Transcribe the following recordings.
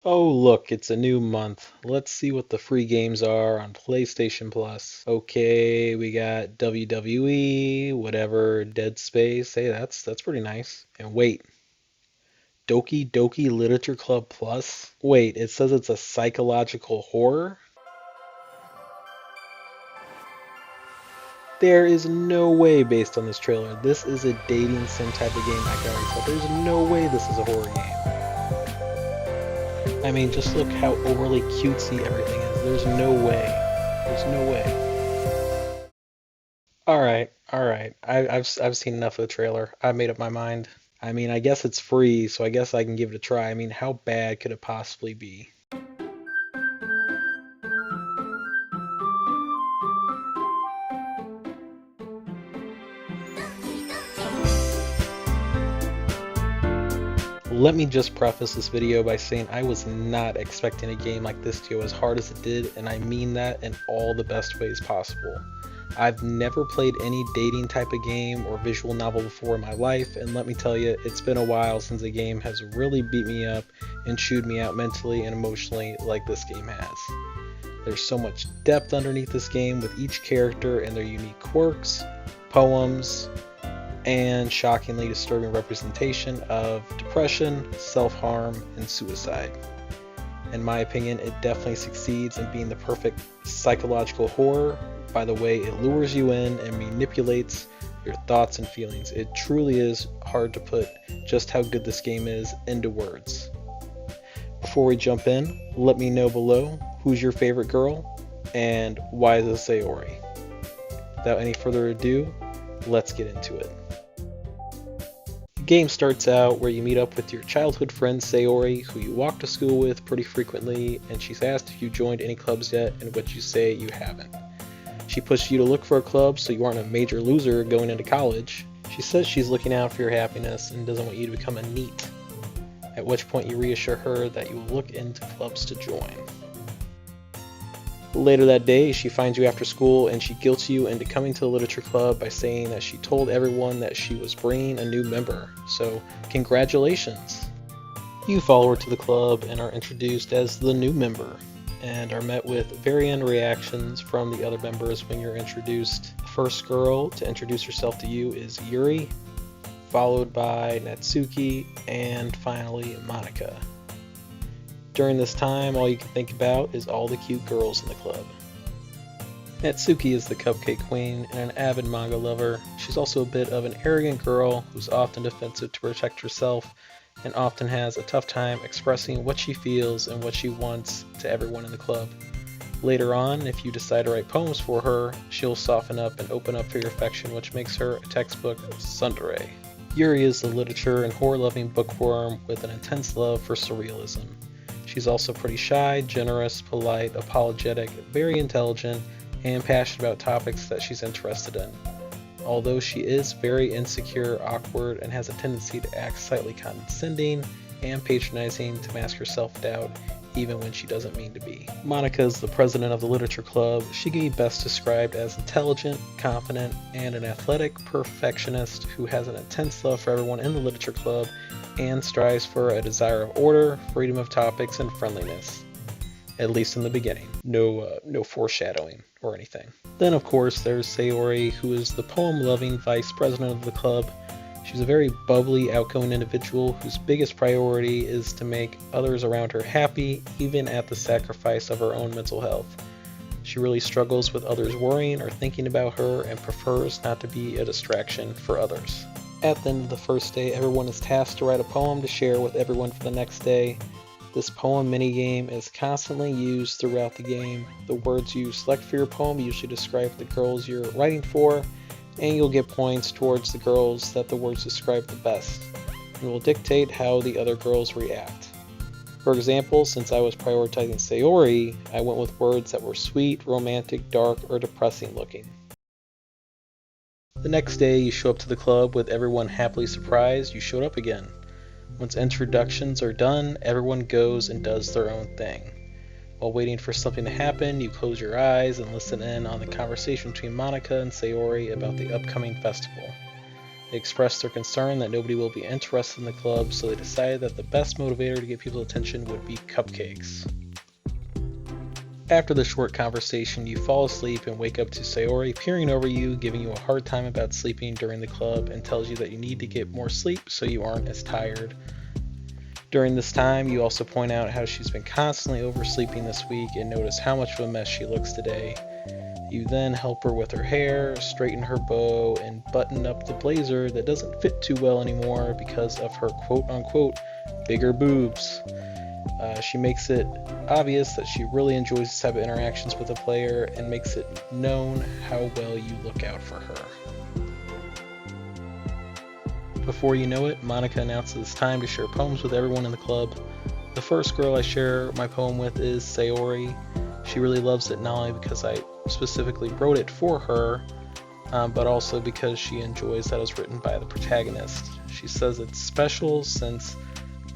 Oh, look, it's a new month. Let's see what the free games are on PlayStation Plus. Okay, we got WWE, whatever, Dead Space. Hey, that's pretty nice. And wait, Doki Doki Literature Club Plus? Wait, it says it's a psychological horror? There is no way based on this trailer. This is a dating sim type of game, I can already tell. There's no way this is a horror game. I mean, just look how overly cutesy everything is. There's no way. There's no way. All right. I've seen enough of the trailer. I made up my mind. I mean, I guess it's free, so I guess I can give it a try. I mean, how bad could it possibly be? Let me just preface this video by saying I was not expecting a game like this to go as hard as it did, and I mean that in all the best ways possible. I've never played any dating type of game or visual novel before in my life, and let me tell you, it's been a while since a game has really beat me up and chewed me out mentally and emotionally like this game has. There's so much depth underneath this game with each character and their unique quirks, poems, and shockingly disturbing representation of depression, self-harm, and suicide. In my opinion, it definitely succeeds in being the perfect psychological horror by the way it lures you in and manipulates your thoughts and feelings. It truly is hard to put just how good this game is into words. Before we jump in, let me know below who's your favorite girl and why is it Sayori. Without any further ado, let's get into it. The game starts out where you meet up with your childhood friend Sayori, who you walk to school with pretty frequently, and she's asked if you joined any clubs yet, in which you say you haven't. She pushes you to look for a club so you aren't a major loser going into college. She says she's looking out for your happiness and doesn't want you to become a NEET, at which point you reassure her that you will look into clubs to join. Later that day, she finds you after school and she guilts you into coming to the literature club by saying that she told everyone that she was bringing a new member. So, congratulations! You follow her to the club and are introduced as the new member, and are met with varying reactions from the other members when you're introduced. The first girl to introduce herself to you is Yuri, followed by Natsuki, and finally Monika. During this time, all you can think about is all the cute girls in the club. Natsuki is the cupcake queen and an avid manga lover. She's also a bit of an arrogant girl who's often defensive to protect herself and often has a tough time expressing what she feels and what she wants to everyone in the club. Later on, if you decide to write poems for her, she'll soften up and open up for your affection, which makes her a textbook tsundere. Yuri is the literature and horror-loving bookworm with an intense love for surrealism. She's also pretty shy, generous, polite, apologetic, very intelligent, and passionate about topics that she's interested in. Although she is very insecure, awkward, and has a tendency to act slightly condescending and patronizing to mask her self-doubt, even when she doesn't mean to be. Monika is the president of the literature club. She can be best described as intelligent, confident, and an athletic perfectionist who has an intense love for everyone in the literature club and strives for a desire of order, freedom of topics, and friendliness. At least in the beginning. No foreshadowing or anything. Then of course there's Sayori, who is the poem-loving vice president of the club. She's a very bubbly, outgoing individual whose biggest priority is to make others around her happy, even at the sacrifice of her own mental health. She really struggles with others worrying or thinking about her and prefers not to be a distraction for others. At the end of the first day, everyone is tasked to write a poem to share with everyone for the next day. This poem minigame is constantly used throughout the game. The words you select for your poem usually describe the girls you're writing for, and you'll get points towards the girls that the words describe the best, and will dictate how the other girls react. For example, since I was prioritizing Sayori, I went with words that were sweet, romantic, dark, or depressing looking. The next day, you show up to the club with everyone happily surprised you showed up again. Once introductions are done, everyone goes and does their own thing. While waiting for something to happen, you close your eyes and listen in on the conversation between Monika and Sayori about the upcoming festival. They express their concern that nobody will be interested in the club, so they decided that the best motivator to get people's attention would be cupcakes. After the short conversation, you fall asleep and wake up to Sayori peering over you, giving you a hard time about sleeping during the club, and tells you that you need to get more sleep so you aren't as tired. During this time, you also point out how she's been constantly oversleeping this week and notice how much of a mess she looks today. You then help her with her hair, straighten her bow, and button up the blazer that doesn't fit too well anymore because of her quote-unquote bigger boobs. She makes it obvious that she really enjoys this type of interactions with a player and makes it known how well you look out for her. Before you know it, Monica announces it's time to share poems with everyone in the club. The first girl I share my poem with is Sayori. She really loves it not only because I specifically wrote it for her, but also because she enjoys that it's written by the protagonist. She says it's special since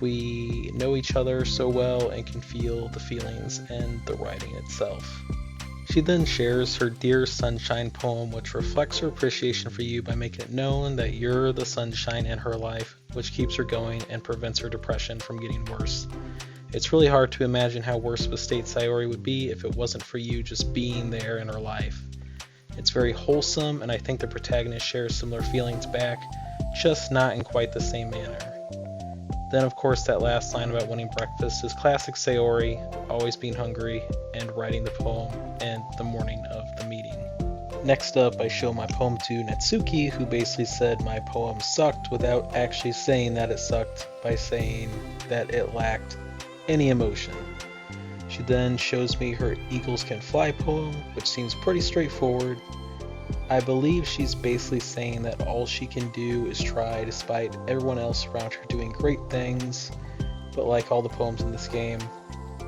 we know each other so well and can feel the feelings and the writing itself. She then shares her Dear Sunshine poem, which reflects her appreciation for you by making it known that you're the sunshine in her life, which keeps her going and prevents her depression from getting worse. It's really hard to imagine how worse of a state Sayori would be if it wasn't for you just being there in her life. It's very wholesome, and I think the protagonist shares similar feelings back, just not in quite the same manner. Then of course that last line about winning breakfast is classic Sayori, always being hungry, and writing the poem and the morning of the meeting. Next up, I show my poem to Natsuki, who basically said my poem sucked without actually saying that it sucked by saying that it lacked any emotion. She then shows me her Eagles Can Fly poem, which seems pretty straightforward. I believe she's basically saying that all she can do is try despite everyone else around her doing great things, but like all the poems in this game,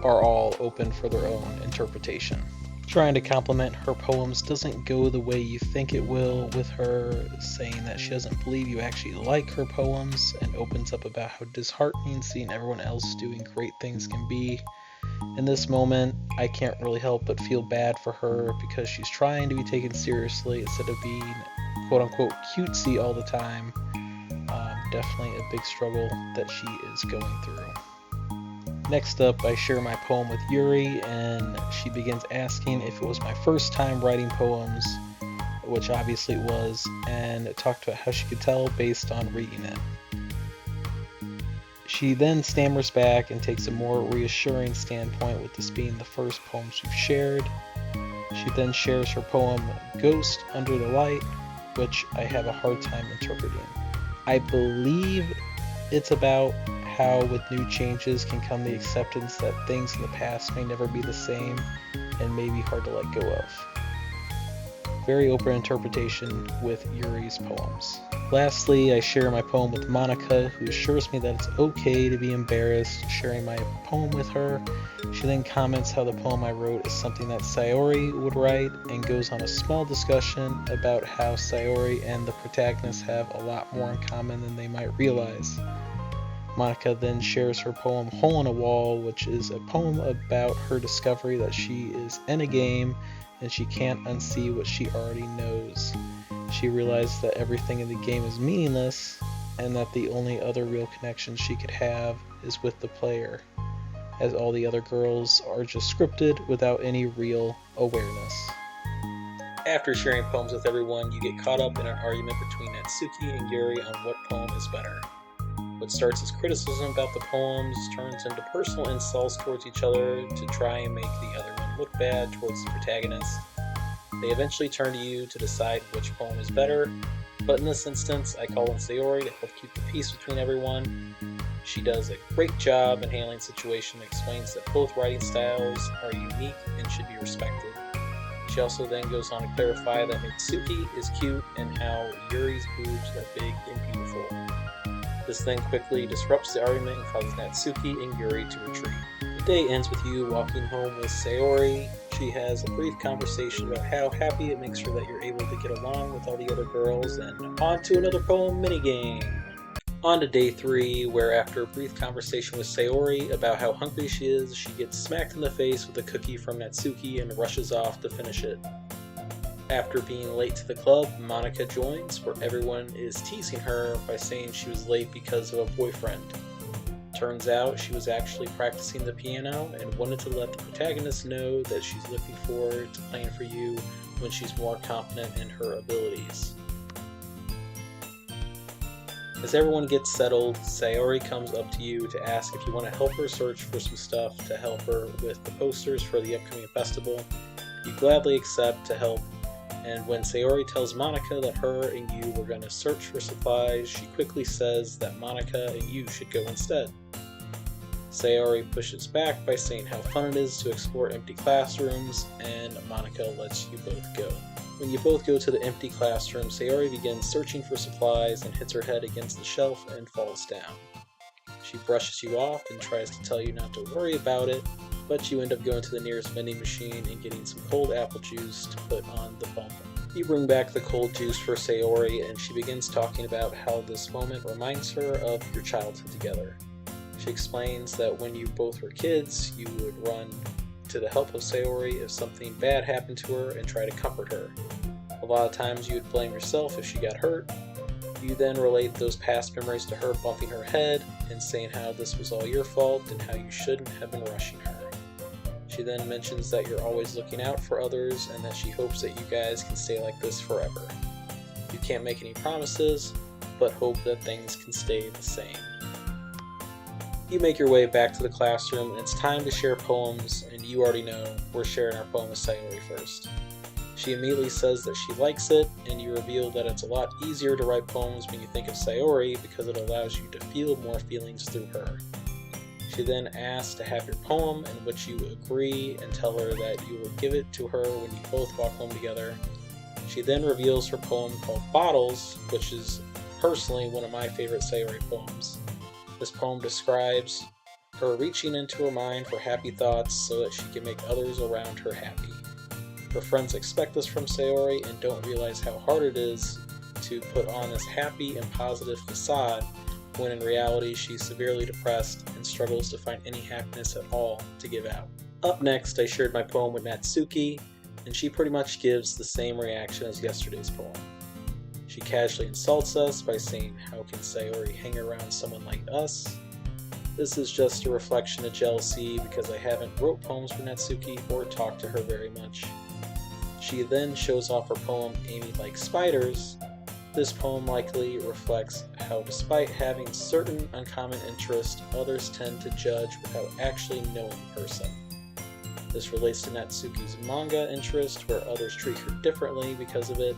are all open for their own interpretation. Trying to compliment her poems doesn't go the way you think it will, with her saying that she doesn't believe you actually like her poems, and opens up about how disheartening seeing everyone else doing great things can be. In this moment, I can't really help but feel bad for her because she's trying to be taken seriously instead of being quote-unquote cutesy all the time. Definitely a big struggle that she is going through. Next up, I share my poem with Yuri, and she begins asking if it was my first time writing poems, which obviously it was, and talked about how she could tell based on reading it. She then stammers back and takes a more reassuring standpoint with this being the first poems we've shared. She then shares her poem Ghost Under the Light, which I have a hard time interpreting. I believe it's about how with new changes can come the acceptance that things in the past may never be the same and may be hard to let go of. Very open interpretation with Yuri's poems. Lastly, I share my poem with Monica, who assures me that it's okay to be embarrassed sharing my poem with her. She then comments how the poem I wrote is something that Sayori would write, and goes on a small discussion about how Sayori and the protagonist have a lot more in common than they might realize. Monica then shares her poem Hole in a Wall, which is a poem about her discovery that she is in a game and she can't unsee what she already knows. She realizes that everything in the game is meaningless, and that the only other real connection she could have is with the player, as all the other girls are just scripted without any real awareness. After sharing poems with everyone, you get caught up in an argument between Natsuki and Yuri on what poem is better. What starts as criticism about the poems turns into personal insults towards each other to try and make the other one look bad towards the protagonist. They eventually turn to you to decide which poem is better, but in this instance, I call on Sayori to help keep the peace between everyone. She does a great job in handling the situation and explains that both writing styles are unique and should be respected. She also then goes on to clarify that Natsuki is cute and how Yuri's boobs are big and beautiful. This then quickly disrupts the argument and causes Natsuki and Yuri to retreat. The day ends with you walking home with Sayori. She has a brief conversation about how happy it makes her that you're able to get along with all the other girls, and on to another poem minigame. On to day 3, where after a brief conversation with Sayori about how hungry she is, she gets smacked in the face with a cookie from Natsuki and rushes off to finish it. After being late to the club, Monica joins, where everyone is teasing her by saying she was late because of a boyfriend. Turns out she was actually practicing the piano and wanted to let the protagonist know that she's looking forward to playing for you when she's more confident in her abilities. As everyone gets settled, Sayori comes up to you to ask if you want to help her search for some stuff to help her with the posters for the upcoming festival. You gladly accept to help, and when Sayori tells Monica that her and you were going to search for supplies, she quickly says that Monica and you should go instead. Sayori pushes back by saying how fun it is to explore empty classrooms, and Monica lets you both go. When you both go to the empty classroom, Sayori begins searching for supplies and hits her head against the shelf and falls down. She brushes you off and tries to tell you not to worry about it, but you end up going to the nearest vending machine and getting some cold apple juice to put on the foam. You bring back the cold juice for Sayori, and she begins talking about how this moment reminds her of your childhood together. She explains that when you both were kids, you would run to the help of Sayori if something bad happened to her and try to comfort her. A lot of times you would blame yourself if she got hurt. You then relate those past memories to her bumping her head and saying how this was all your fault and how you shouldn't have been rushing her. She then mentions that you're always looking out for others and that she hopes that you guys can stay like this forever. You can't make any promises, but hope that things can stay the same. You make your way back to the classroom, and it's time to share poems, and you already know we're sharing our poem with Sayori first. She immediately says that she likes it, and you reveal that it's a lot easier to write poems when you think of Sayori because it allows you to feel more feelings through her. She then asks to have your poem, in which you agree and tell her that you will give it to her when you both walk home together. She then reveals her poem called Bottles, which is personally one of my favorite Sayori poems. This poem describes her reaching into her mind for happy thoughts so that she can make others around her happy. Her friends expect this from Sayori and don't realize how hard it is to put on this happy and positive facade when in reality she's severely depressed and struggles to find any happiness at all to give out. Up next, I shared my poem with Natsuki, and she pretty much gives the same reaction as yesterday's poem. She casually insults us by saying, "How can Sayori hang around someone like us?" This is just a reflection of jealousy because I haven't wrote poems for Natsuki or talked to her very much. She then shows off her poem, "Amy Likes Spiders." This poem likely reflects how despite having certain uncommon interests, others tend to judge without actually knowing the person. This relates to Natsuki's manga interest, where others treat her differently because of it,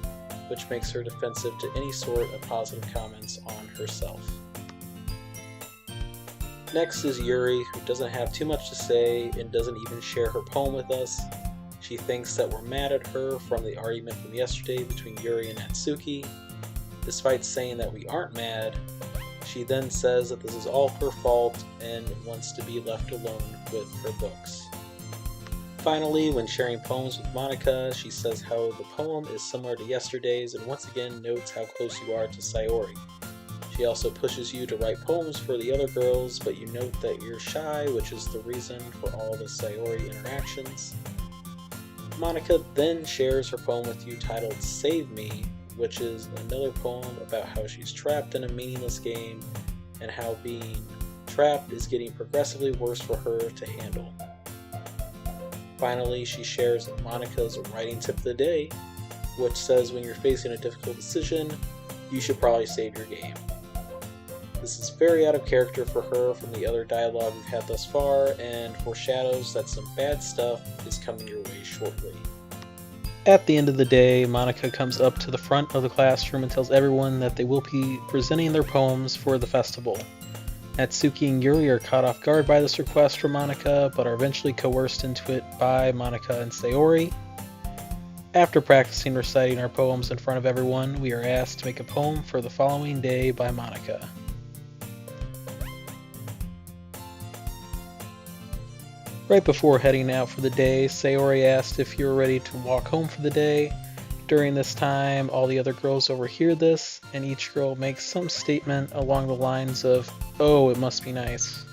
which makes her defensive to any sort of positive comments on herself. Next is Yuri, who doesn't have too much to say and doesn't even share her poem with us. She thinks that we're mad at her from the argument from yesterday between Yuri and Natsuki. Despite saying that we aren't mad, she then says that this is all her fault and wants to be left alone with her books. Finally, when sharing poems with Monica, she says how the poem is similar to yesterday's and once again notes how close you are to Sayori. She also pushes you to write poems for the other girls, but you note that you're shy, which is the reason for all the Sayori interactions. Monica then shares her poem with you titled "Save Me," which is another poem about how she's trapped in a meaningless game and how being trapped is getting progressively worse for her to handle. Finally, she shares Monica's writing tip of the day, which says when you're facing a difficult decision, you should probably save your game. This is very out of character for her from the other dialogue we've had thus far, and foreshadows that some bad stuff is coming your way shortly. At the end of the day, Monica comes up to the front of the classroom and tells everyone that they will be presenting their poems for the festival. Natsuki and Yuri are caught off guard by this request from Monica, but are eventually coerced into it by Monica and Sayori. After practicing reciting our poems in front of everyone, we are asked to make a poem for the following day by Monica. Right before heading out for the day, Sayori asked if you were ready to walk home for the day. During this time, all the other girls overhear this, and each girl makes some statement along the lines of, "Oh, it must be nice."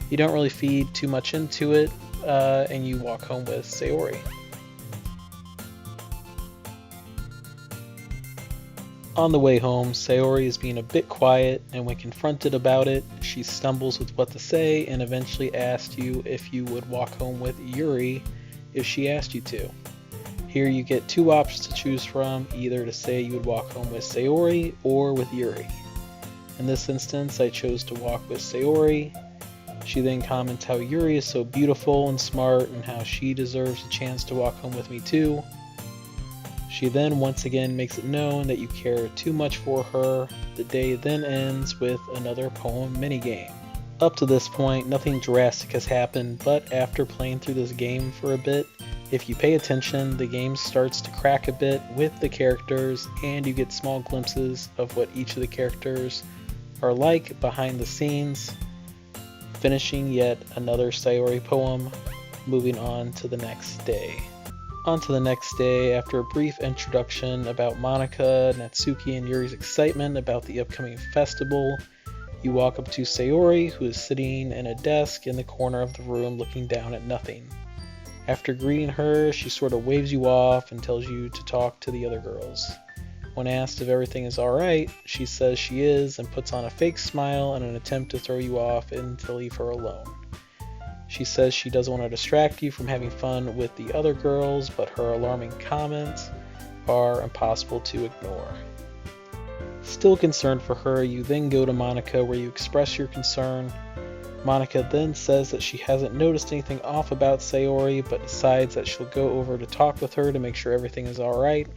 You don't really feed too much into it, and you walk home with Sayori. On the way home, Sayori is being a bit quiet, and when confronted about it, she stumbles with what to say and eventually asks you if you would walk home with Yuri if she asked you to. Here you get two options to choose from, either to say you would walk home with Sayori or with Yuri. In this instance, I chose to walk with Sayori. She then comments how Yuri is so beautiful and smart and how she deserves a chance to walk home with me too. She then once again makes it known that you care too much for her. The day then ends with another poem minigame. Up to this point, nothing drastic has happened, but after playing through this game for a bit, if you pay attention, the game starts to crack a bit with the characters, and you get small glimpses of what each of the characters are like behind the scenes. Finishing yet another Sayori poem, moving on to the next day. On to the next day, after a brief introduction about Monika, Natsuki, and Yuri's excitement about the upcoming festival, you walk up to Sayori, who is sitting in a desk in the corner of the room looking down at nothing. After greeting her, she sort of waves you off and tells you to talk to the other girls. When asked if everything is alright, she says she is and puts on a fake smile in an attempt to throw you off and to leave her alone. She says she doesn't want to distract you from having fun with the other girls, but her alarming comments are impossible to ignore. Still concerned for her, you then go to Monika where you express your concern. Monika then says that she hasn't noticed anything off about Sayori, but decides that she'll go over to talk with her to make sure everything is alright.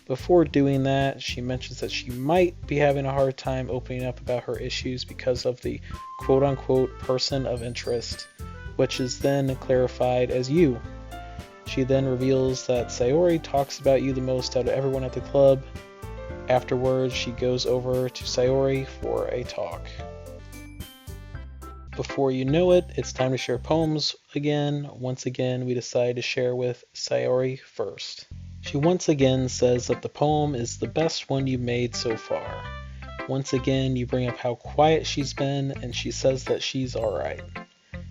Before doing that, she mentions that she might be having a hard time opening up about her issues because of the quote-unquote person of interest, which is then clarified as you. She then reveals that Sayori talks about you the most out of everyone at the club. Afterwards, she goes over to Sayori for a talk. Before you know it, it's time to share poems again. Once again, we decide to share with Sayori first. She once again says that the poem is the best one you've made so far. Once again, you bring up how quiet she's been, and she says that she's alright.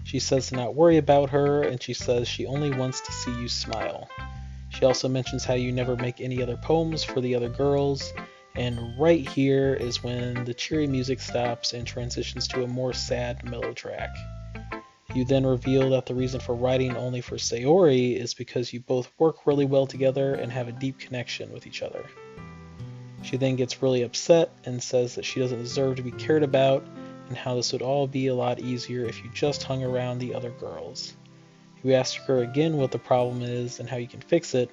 She says to not worry about her, and she says she only wants to see you smile. She also mentions how you never make any other poems for the other girls, and right here is when the cheery music stops and transitions to a more sad mellow track. You then reveal that the reason for writing only for Sayori is because you both work really well together and have a deep connection with each other. She then gets really upset and says that she doesn't deserve to be cared about, and how this would all be a lot easier if you just hung around the other girls. You ask her again what the problem is and how you can fix it.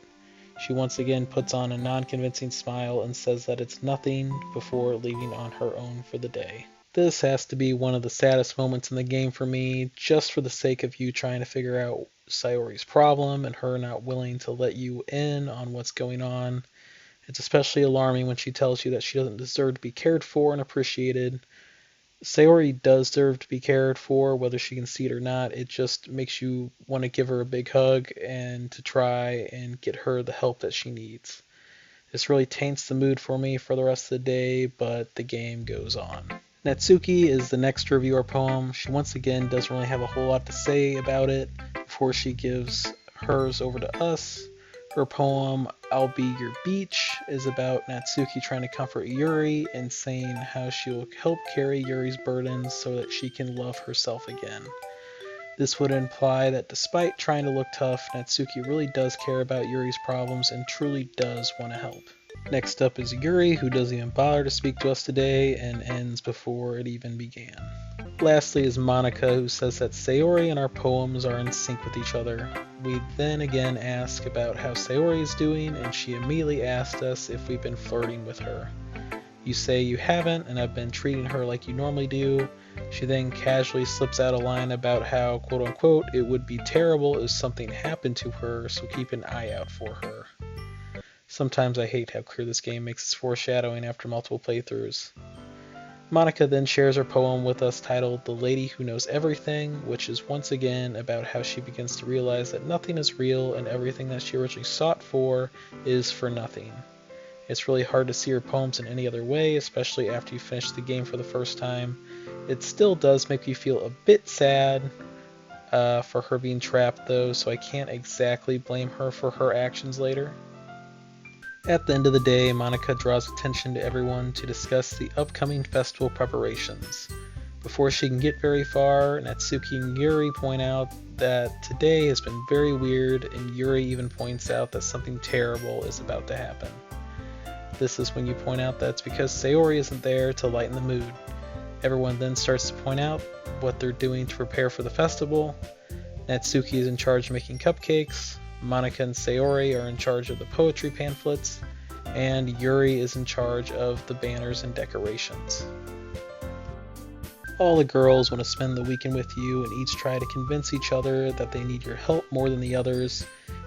She once again puts on a non-convincing smile and says that it's nothing before leaving on her own for the day. This has to be one of the saddest moments in the game for me, just for the sake of you trying to figure out Sayori's problem and her not willing to let you in on what's going on. It's especially alarming when she tells you that she doesn't deserve to be cared for and appreciated. Sayori does deserve to be cared for, whether she can see it or not. It just makes you want to give her a big hug and to try and get her the help that she needs. This really taints the mood for me for the rest of the day, but the game goes on. Natsuki is the next reviewer poem. She once again doesn't really have a whole lot to say about it before she gives hers over to us. Her poem, I'll Be Your Beach, is about Natsuki trying to comfort Yuri and saying how she will help carry Yuri's burdens so that she can love herself again. This would imply that despite trying to look tough, Natsuki really does care about Yuri's problems and truly does want to help. Next up is Yuri, who doesn't even bother to speak to us today and ends before it even began. Lastly is Monika, who says that Sayori and our poems are in sync with each other. We then again ask about how Sayori is doing, and she immediately asked us if we've been flirting with her. You say you haven't and have been treating her like you normally do. She then casually slips out a line about how, quote unquote, it would be terrible if something happened to her, so keep an eye out for her. Sometimes I hate how clear this game makes its foreshadowing after multiple playthroughs. Monika then shares her poem with us titled The Lady Who Knows Everything, which is once again about how she begins to realize that nothing is real and everything that she originally sought for is for nothing. It's really hard to see her poems in any other way, especially after you finish the game for the first time. It still does make you feel a bit sad for her being trapped though, so I can't exactly blame her for her actions later. At the end of the day, Monica draws attention to everyone to discuss the upcoming festival preparations. Before she can get very far, Natsuki and Yuri point out that today has been very weird, and Yuri even points out that something terrible is about to happen. This is when you point out that it's because Sayori isn't there to lighten the mood. Everyone then starts to point out what they're doing to prepare for the festival. Natsuki is in charge of making cupcakes, Monica and Sayori are in charge of the poetry pamphlets, and Yuri is in charge of the banners and decorations. All the girls want to spend the weekend with you and each try to convince each other that they need your help more than the others.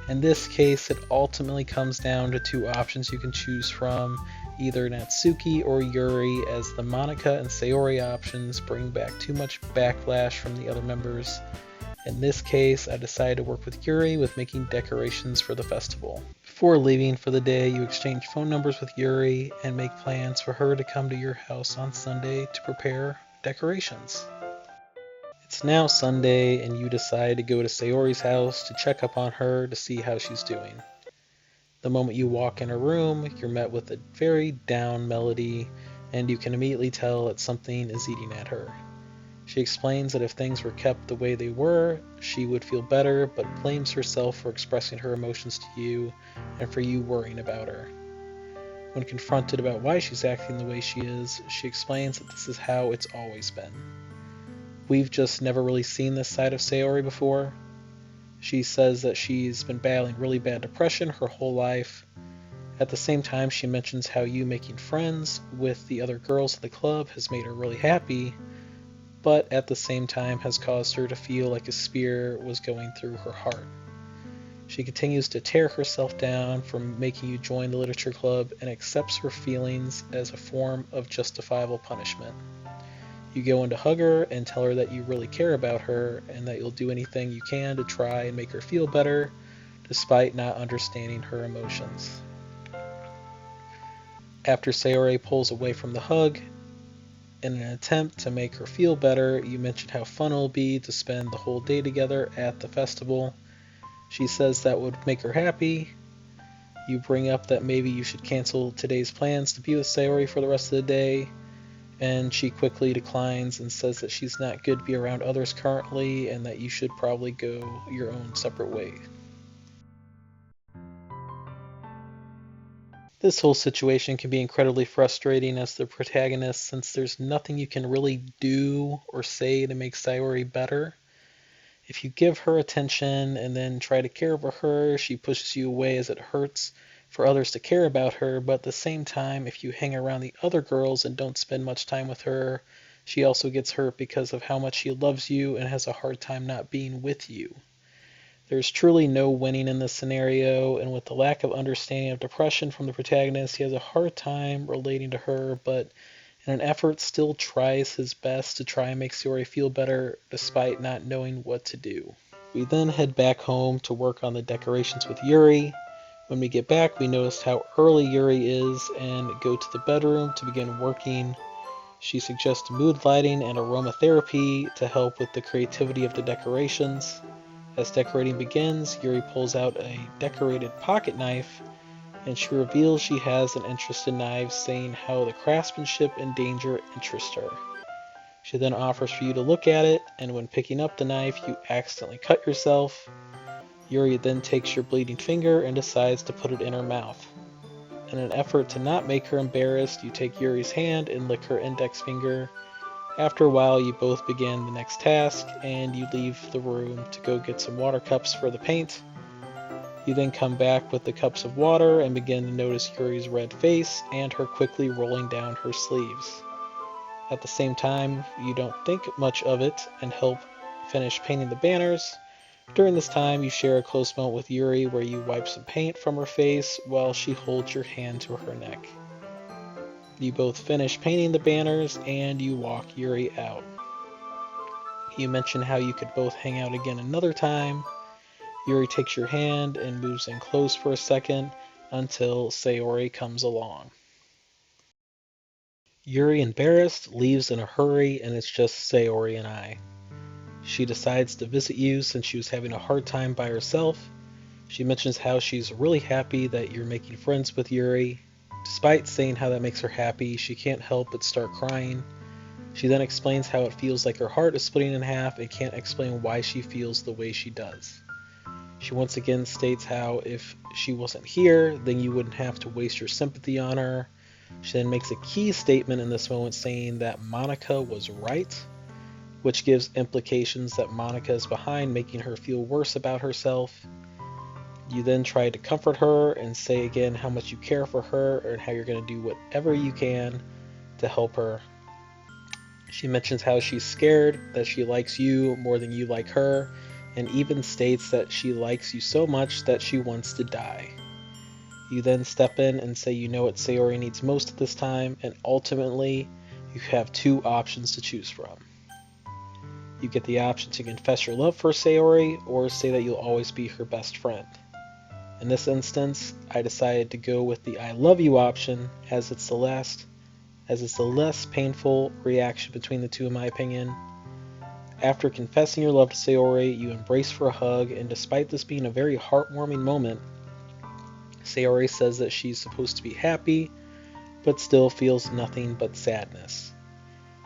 In this case, it ultimately comes down to two options you can choose from, either Natsuki or Yuri, as the Monica and Sayori options bring back too much backlash from the other members. In this case, I decided to work with Yuri with making decorations for the festival. Before leaving for the day, you exchange phone numbers with Yuri and make plans for her to come to your house on Sunday to prepare decorations. It's now Sunday, and you decide to go to Sayori's house to check up on her to see how she's doing. The moment you walk in her room, you're met with a very down melody, and you can immediately tell that something is eating at her. She explains that if things were kept the way they were, she would feel better, but blames herself for expressing her emotions to you and for you worrying about her. When confronted about why she's acting the way she is, she explains that this is how it's always been. We've just never really seen this side of Sayori before. She says that she's been battling really bad depression her whole life. At the same time, she mentions how you making friends with the other girls at the club has made her really happy, but at the same time has caused her to feel like a spear was going through her heart. She continues to tear herself down for making you join the literature club and accepts her feelings as a form of justifiable punishment. You go in to hug her and tell her that you really care about her and that you'll do anything you can to try and make her feel better, despite not understanding her emotions. After Sayori pulls away from the hug, in an attempt to make her feel better, you mention how fun it'll be to spend the whole day together at the festival. She says that would make her happy. You bring up that maybe you should cancel today's plans to be with Sayori for the rest of the day, and she quickly declines and says that she's not good to be around others currently and that you should probably go your own separate way. This whole situation can be incredibly frustrating as the protagonist, since there's nothing you can really do or say to make Sayori better. If you give her attention and then try to care for her, she pushes you away as it hurts for others to care about her, but at the same time, if you hang around the other girls and don't spend much time with her, she also gets hurt because of how much she loves you and has a hard time not being with you. There's truly no winning in this scenario, and with the lack of understanding of depression from the protagonist, he has a hard time relating to her, but in an effort still tries his best to try and make Sayori feel better despite not knowing what to do. We then head back home to work on the decorations with Yuri. When we get back, we notice how early Yuri is and go to the bedroom to begin working. She suggests mood lighting and aromatherapy to help with the creativity of the decorations. As decorating begins, Yuri pulls out a decorated pocket knife, and she reveals she has an interest in knives, saying how the craftsmanship and danger interest her. She then offers for you to look at it, and when picking up the knife, you accidentally cut yourself. Yuri then takes your bleeding finger and decides to put it in her mouth. In an effort to not make her embarrassed, you take Yuri's hand and lick her index finger. After a while, you both begin the next task, and you leave the room to go get some water cups for the paint. You then come back with the cups of water and begin to notice Yuri's red face and her quickly rolling down her sleeves. At the same time, you don't think much of it and help finish painting the banners. During this time, you share a close moment with Yuri where you wipe some paint from her face while she holds your hand to her neck. You both finish painting the banners and you walk Yuri out. You mention how you could both hang out again another time. Yuri takes your hand and moves in close for a second until Sayori comes along. Yuri, embarrassed, leaves in a hurry, and it's just Sayori and I. She decides to visit you since she was having a hard time by herself. She mentions how she's really happy that you're making friends with Yuri. Despite saying how that makes her happy, she can't help but start crying. She then explains how it feels like her heart is splitting in half and can't explain why she feels the way she does. She once again states how if she wasn't here, then you wouldn't have to waste your sympathy on her. She then makes a key statement in this moment saying that Monica was right, which gives implications that Monica is behind making her feel worse about herself. You then try to comfort her and say again how much you care for her and how you're going to do whatever you can to help her. She mentions how she's scared that she likes you more than you like her, and even states that she likes you so much that she wants to die. You then step in and say you know what Sayori needs most at this time, and ultimately you have two options to choose from. You get the option to confess your love for Sayori, or say that you'll always be her best friend. In this instance, I decided to go with the I love you option, as it's the less painful reaction between the two in my opinion. After confessing your love to Sayori, you embrace for a hug, and despite this being a very heartwarming moment, Sayori says that she's supposed to be happy, but still feels nothing but sadness.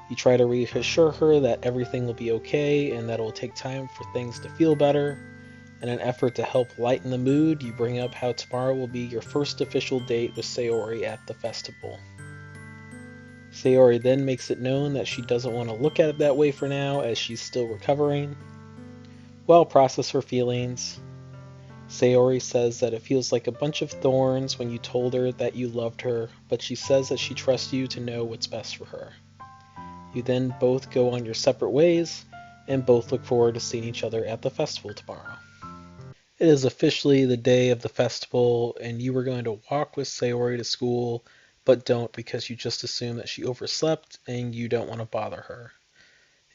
You try to reassure her that everything will be okay and that it will take time for things to feel better. In an effort to help lighten the mood, you bring up how tomorrow will be your first official date with Sayori at the festival. Sayori then makes it known that she doesn't want to look at it that way for now, as she's still recovering. While process her feelings, Sayori says that it feels like a bunch of thorns when you told her that you loved her, but she says that she trusts you to know what's best for her. You then both go on your separate ways, and both look forward to seeing each other at the festival tomorrow. It is officially the day of the festival, and you were going to walk with Sayori to school, but don't because you just assume that she overslept and you don't want to bother her.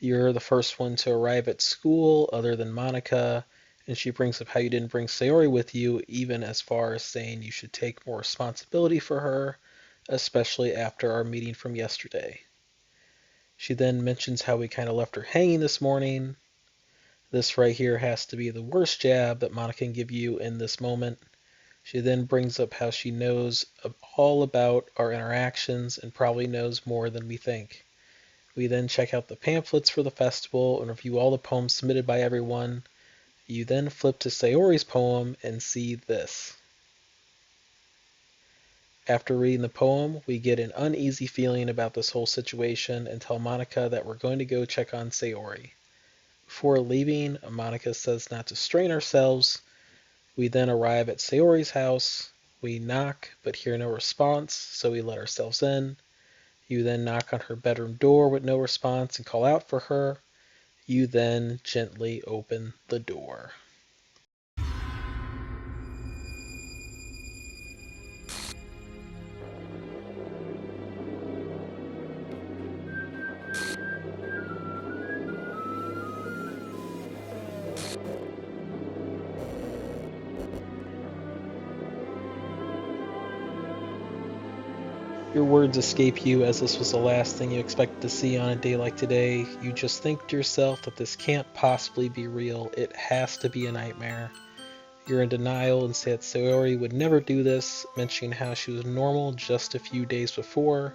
You're the first one to arrive at school other than Monica, and she brings up how you didn't bring Sayori with you, even as far as saying you should take more responsibility for her, especially after our meeting from yesterday. She then mentions how we kind of left her hanging this morning. This right here has to be the worst jab that Monica can give you in this moment. She then brings up how she knows all about our interactions and probably knows more than we think. We then check out the pamphlets for the festival and review all the poems submitted by everyone. You then flip to Sayori's poem and see this. After reading the poem, we get an uneasy feeling about this whole situation and tell Monica that we're going to go check on Sayori. Before leaving, Monica says not to strain ourselves. We then arrive at Sayori's house. We knock, but hear no response, so we let ourselves in. You then knock on her bedroom door with no response and call out for her. You then gently open the door. Your words escape you as this was the last thing you expected to see on a day like today. You just think to yourself that this can't possibly be real. It has to be a nightmare. You're in denial and say that Sayori would never do this, mentioning how she was normal just a few days before.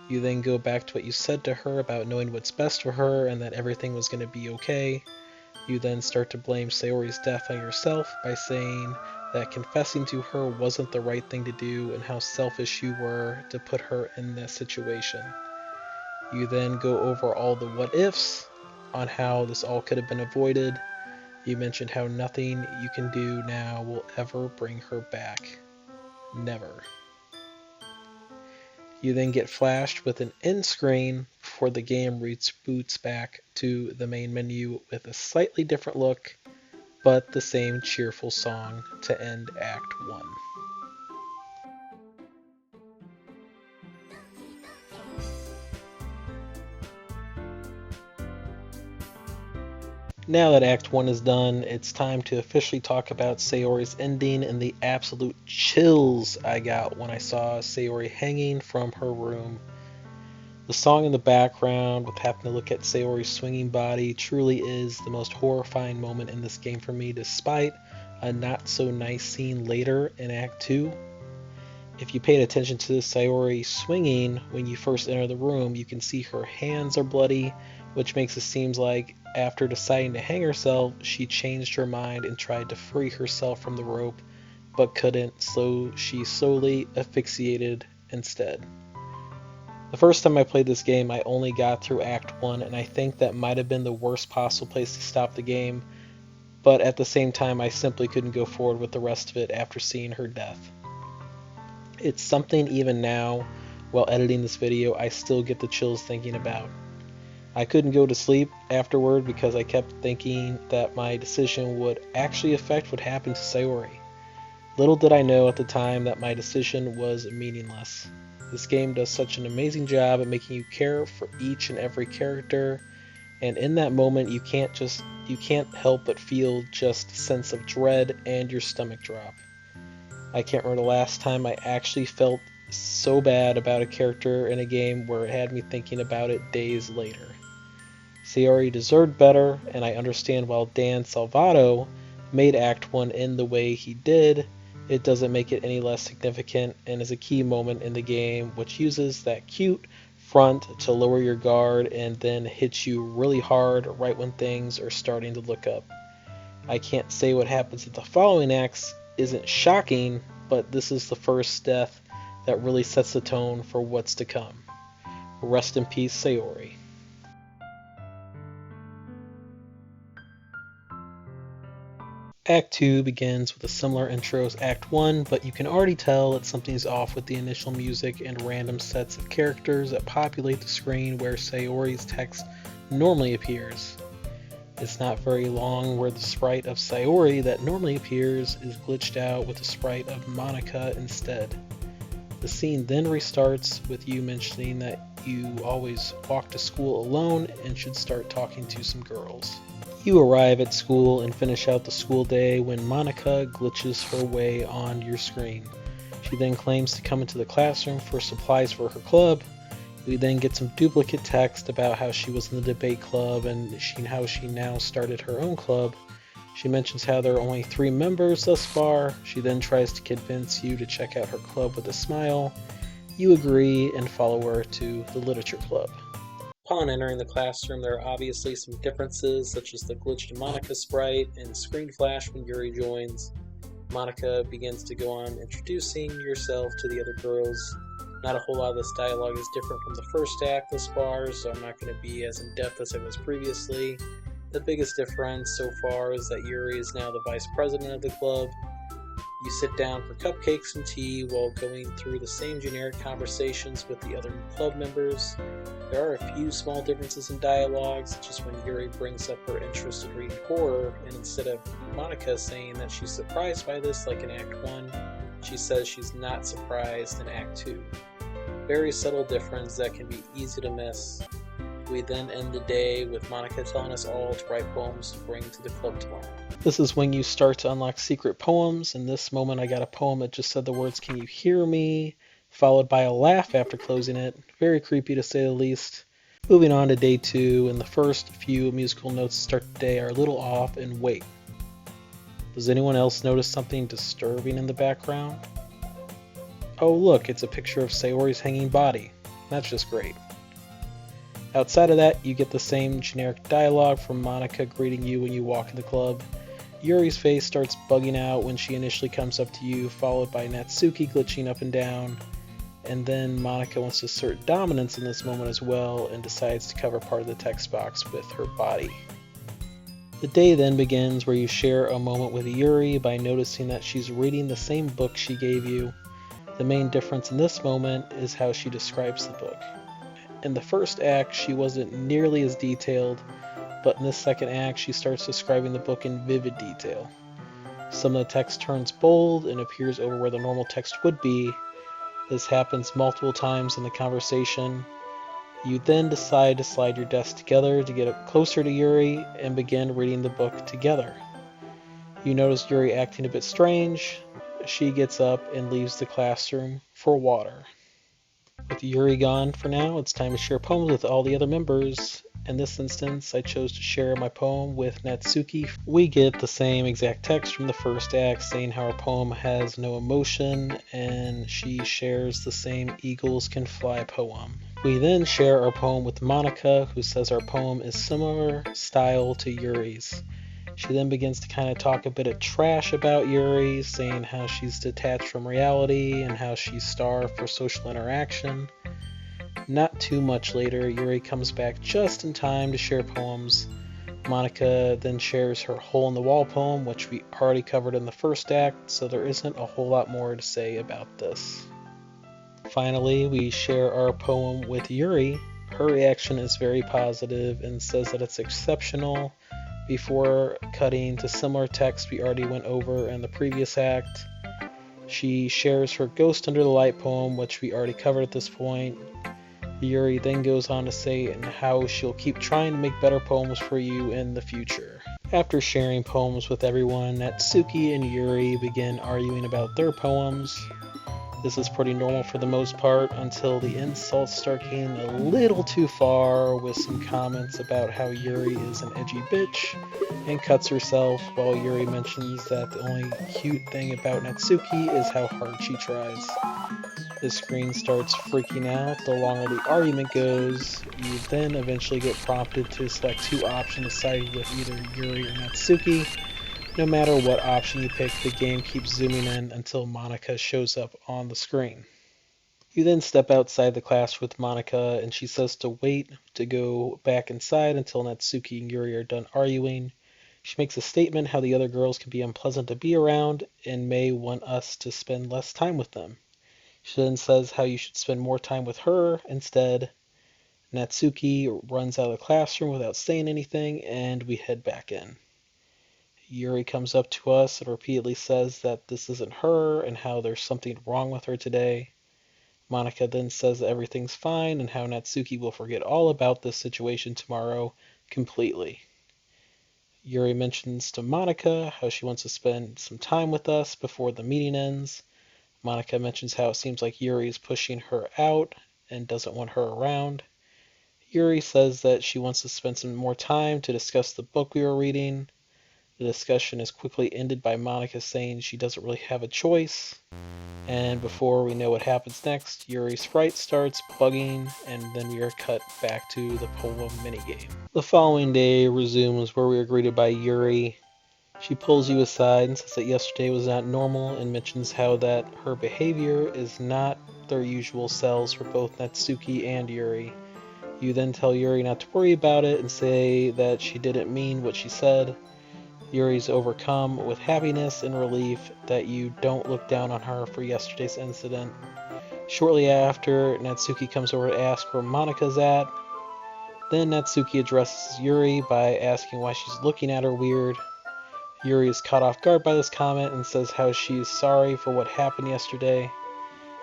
You then go back to what you said to her about knowing what's best for her and that everything was going to be okay. You then start to blame Sayori's death on yourself by saying that confessing to her wasn't the right thing to do and how selfish you were to put her in this situation. You then go over all the what ifs on how this all could have been avoided. You mentioned how nothing you can do now will ever bring her back. Never. You then get flashed with an end screen before the game reboots back to the main menu with a slightly different look, but the same cheerful song to end Act 1. Now that Act 1 is done, it's time to officially talk about Sayori's ending and the absolute chills I got when I saw Sayori hanging from her room. The song in the background, with having to look at Sayori's swinging body, truly is the most horrifying moment in this game for me, despite a not so nice scene later in Act 2. If you paid attention to Sayori swinging when you first enter the room, you can see her hands are bloody, which makes it seem like after deciding to hang herself, she changed her mind and tried to free herself from the rope, but couldn't, so she slowly asphyxiated instead. The first time I played this game, I only got through Act 1, and I think that might have been the worst possible place to stop the game, but at the same time I simply couldn't go forward with the rest of it after seeing her death. It's something even now, while editing this video, I still get the chills thinking about. I couldn't go to sleep afterward because I kept thinking that my decision would actually affect what happened to Sayori. Little did I know at the time that my decision was meaningless. This game does such an amazing job at making you care for each and every character, and in that moment you can't help but feel just a sense of dread and your stomach drop. I can't remember the last time I actually felt so bad about a character in a game where it had me thinking about it days later. Sayori deserved better, and I understand while Dan Salvato made Act 1 end the way he did, it doesn't make it any less significant and is a key moment in the game which uses that cute front to lower your guard and then hits you really hard right when things are starting to look up. I can't say what happens in the following acts isn't shocking, but this is the first death that really sets the tone for what's to come. Rest in peace, Sayori. Act 2 begins with a similar intro as Act 1, but you can already tell that something's off with the initial music and random sets of characters that populate the screen where Sayori's text normally appears. It's not very long where the sprite of Sayori that normally appears is glitched out with the sprite of Monica instead. The scene then restarts with you mentioning that you always walk to school alone and should start talking to some girls. You arrive at school and finish out the school day when Monica glitches her way on your screen. She then claims to come into the classroom for supplies for her club. We then get some duplicate text about how she was in the debate club and how she now started her own club. She mentions how there are only 3 members thus far. She then tries to convince you to check out her club with a smile. You agree and follow her to the literature club. Upon entering the classroom, there are obviously some differences, such as the glitched Monica sprite and screen flash when Yuri joins. Monica begins to go on introducing yourself to the other girls. Not a whole lot of this dialogue is different from the first act thus far, so I'm not going to be as in-depth as I was previously. The biggest difference so far is that Yuri is now the vice president of the club. You sit down for cupcakes and tea while going through the same generic conversations with the other club members. There are a few small differences in dialogue, such as when Yuri brings up her interest in reading horror, and instead of Monica saying that she's surprised by this like in Act 1, she says she's not surprised in Act 2. Very subtle difference that can be easy to miss. We then end the day with Monica telling us all to write poems to bring to the club tomorrow. This is when you start to unlock secret poems. In this moment I got a poem that just said the words, "Can you hear me?" followed by a laugh after closing it. Very creepy to say the least. Moving on to day 2, and the first few musical notes to start the day are a little off, and wait. Does anyone else notice something disturbing in the background? Oh look, it's a picture of Sayori's hanging body. That's just great. Outside of that, you get the same generic dialogue from Monica greeting you when you walk in the club. Yuri's face starts bugging out when she initially comes up to you, followed by Natsuki glitching up and down. And then Monica wants to assert dominance in this moment as well and decides to cover part of the text box with her body. The day then begins where you share a moment with Yuri by noticing that she's reading the same book she gave you. The main difference in this moment is how she describes the book. In the first act, she wasn't nearly as detailed, but in this second act, she starts describing the book in vivid detail. Some of the text turns bold and appears over where the normal text would be. This happens multiple times in the conversation. You then decide to slide your desks together to get up closer to Yuri and begin reading the book together. You notice Yuri acting a bit strange. She gets up and leaves the classroom for water. With Yuri gone for now, it's time to share poems with all the other members. In this instance, I chose to share my poem with Natsuki. We get the same exact text from the first act saying how our poem has no emotion, and she shares the same Eagles Can Fly poem. We then share our poem with Monica, who says our poem is similar style to Yuri's. She then begins to kind of talk a bit of trash about Yuri, saying how she's detached from reality and how she's starved for social interaction. Not too much later, Yuri comes back just in time to share poems. Monica then shares her Hole in the Wall poem, which we already covered in the first act, so there isn't a whole lot more to say about this. Finally, we share our poem with Yuri. Her reaction is very positive and says that it's exceptional, before cutting to similar text we already went over in the previous act. She shares her Ghost Under the Light poem, which we already covered at this point. Yuri then goes on to say how she'll keep trying to make better poems for you in the future. After sharing poems with everyone, Natsuki and Yuri begin arguing about their poems. This is pretty normal for the most part until the insults start getting a little too far, with some comments about how Yuri is an edgy bitch and cuts herself, while Yuri mentions that the only cute thing about Natsuki is how hard she tries. The screen starts freaking out the longer the argument goes. You then eventually get prompted to select two options to side with either Yuri or Natsuki. No matter what option you pick, the game keeps zooming in until Monica shows up on the screen. You then step outside the class with Monica, and she says to wait to go back inside until Natsuki and Yuri are done arguing. She makes a statement how the other girls can be unpleasant to be around and may want us to spend less time with them. She then says how you should spend more time with her instead. Natsuki runs out of the classroom without saying anything, and we head back in. Yuri comes up to us and repeatedly says that this isn't her and how there's something wrong with her today. Monica then says that everything's fine and how Natsuki will forget all about this situation tomorrow completely. Yuri mentions to Monica how she wants to spend some time with us before the meeting ends. Monica mentions how it seems like Yuri is pushing her out and doesn't want her around. Yuri says that she wants to spend some more time to discuss the book we were reading. The discussion is quickly ended by Monica saying she doesn't really have a choice. And before we know what happens next, Yuri's sprite starts bugging, and then we are cut back to the poem minigame. The following day resumes where we are greeted by Yuri. She pulls you aside and says that yesterday was not normal and mentions how that her behavior is not their usual selves for both Natsuki and Yuri. You then tell Yuri not to worry about it and say that she didn't mean what she said. Yuri's overcome with happiness and relief that you don't look down on her for yesterday's incident. Shortly after, Natsuki comes over to ask where Monika's at. Then Natsuki addresses Yuri by asking why she's looking at her weird. Yuri is caught off guard by this comment and says how she's sorry for what happened yesterday.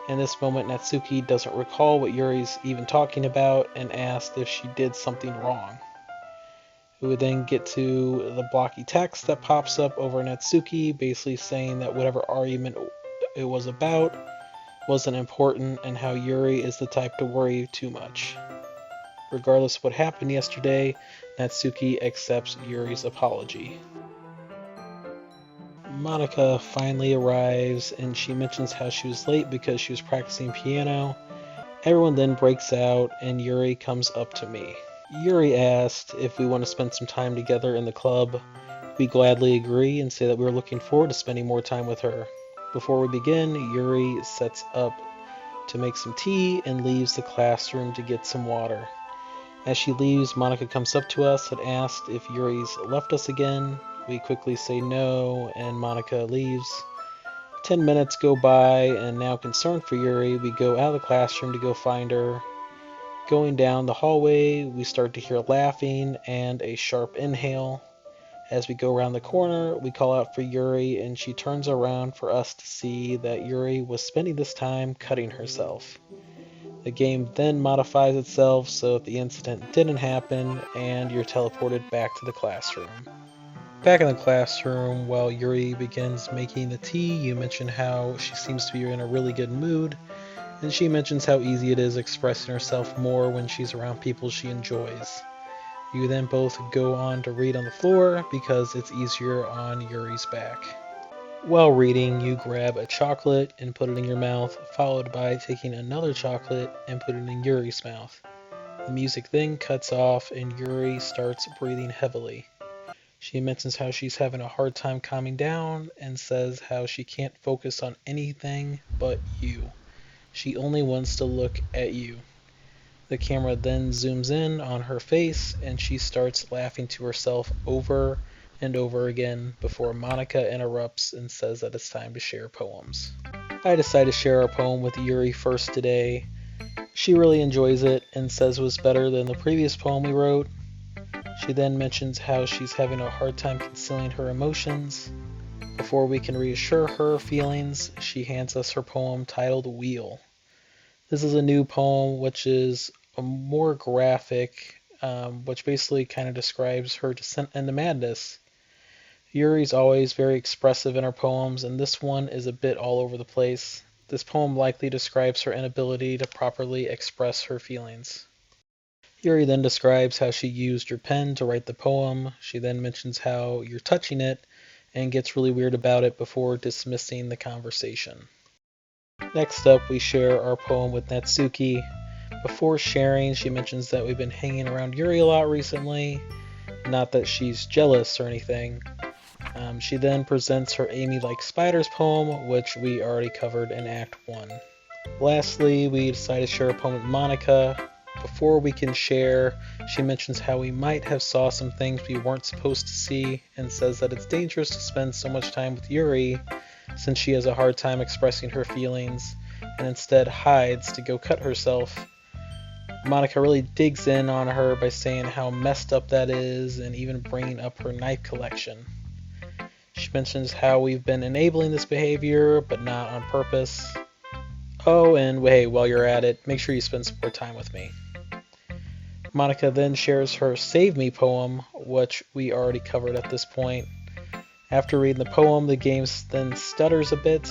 In this moment, Natsuki doesn't recall what Yuri's even talking about and asks if she did something wrong. We would then get to the blocky text that pops up over Natsuki, basically saying that whatever argument it was about wasn't important and how Yuri is the type to worry too much. Regardless of what happened yesterday, Natsuki accepts Yuri's apology. Monica finally arrives and she mentions how she was late because she was practicing piano. Everyone then breaks out and Yuri comes up to me. Yuri asked if we want to spend some time together in the club. We gladly agree and say that we are looking forward to spending more time with her. Before we begin, Yuri sets up to make some tea and leaves the classroom to get some water. As she leaves, Monica comes up to us and asks if Yuri's left us again. We quickly say no, and Monica leaves. 10 minutes go by, and now concerned for Yuri, we go out of the classroom to go find her. Going down the hallway, we start to hear laughing and a sharp inhale. As we go around the corner, we call out for Yuri, and she turns around for us to see that Yuri was spending this time cutting herself. The game then modifies itself so that the incident didn't happen, and you're teleported back to the classroom. Back in the classroom, while Yuri begins making the tea, you mention how she seems to be in a really good mood, and she mentions how easy it is expressing herself more when she's around people she enjoys. You then both go on to read on the floor because it's easier on Yuri's back. While reading, you grab a chocolate and put it in your mouth, followed by taking another chocolate and put it in Yuri's mouth. The music then cuts off and Yuri starts breathing heavily. She mentions how she's having a hard time calming down and says how she can't focus on anything but you. She only wants to look at you. The camera then zooms in on her face and she starts laughing to herself over and over again before Monica interrupts and says that it's time to share poems. I decided to share our poem with Yuri first today. She really enjoys it and says it was better than the previous poem we wrote. She then mentions how she's having a hard time concealing her emotions. Before we can reassure her feelings, she hands us her poem titled Wheel. This is a new poem which is a more graphic, which basically kind of describes her descent into madness. Yuri's always very expressive in her poems, and this one is a bit all over the place. This poem likely describes her inability to properly express her feelings. Yuri then describes how she used your pen to write the poem. She then mentions how you're touching it and gets really weird about it before dismissing the conversation. Next up, we share our poem with Natsuki. Before sharing, she mentions that we've been hanging around Yuri a lot recently. Not that she's jealous or anything. She then presents her Amy Likes Spiders poem, which we already covered in Act 1. Lastly, we decided to share a poem with Monica. Before we can share, she mentions how we might have saw some things we weren't supposed to see and says that it's dangerous to spend so much time with Yuri since she has a hard time expressing her feelings and instead hides to go cut herself. Monica really digs in on her by saying how messed up that is and even bringing up her knife collection. She mentions how we've been enabling this behavior, but not on purpose. Oh, and hey, while you're at it, make sure you spend some more time with me. Monica then shares her Save Me poem, which we already covered at this point. After reading the poem, the game then stutters a bit.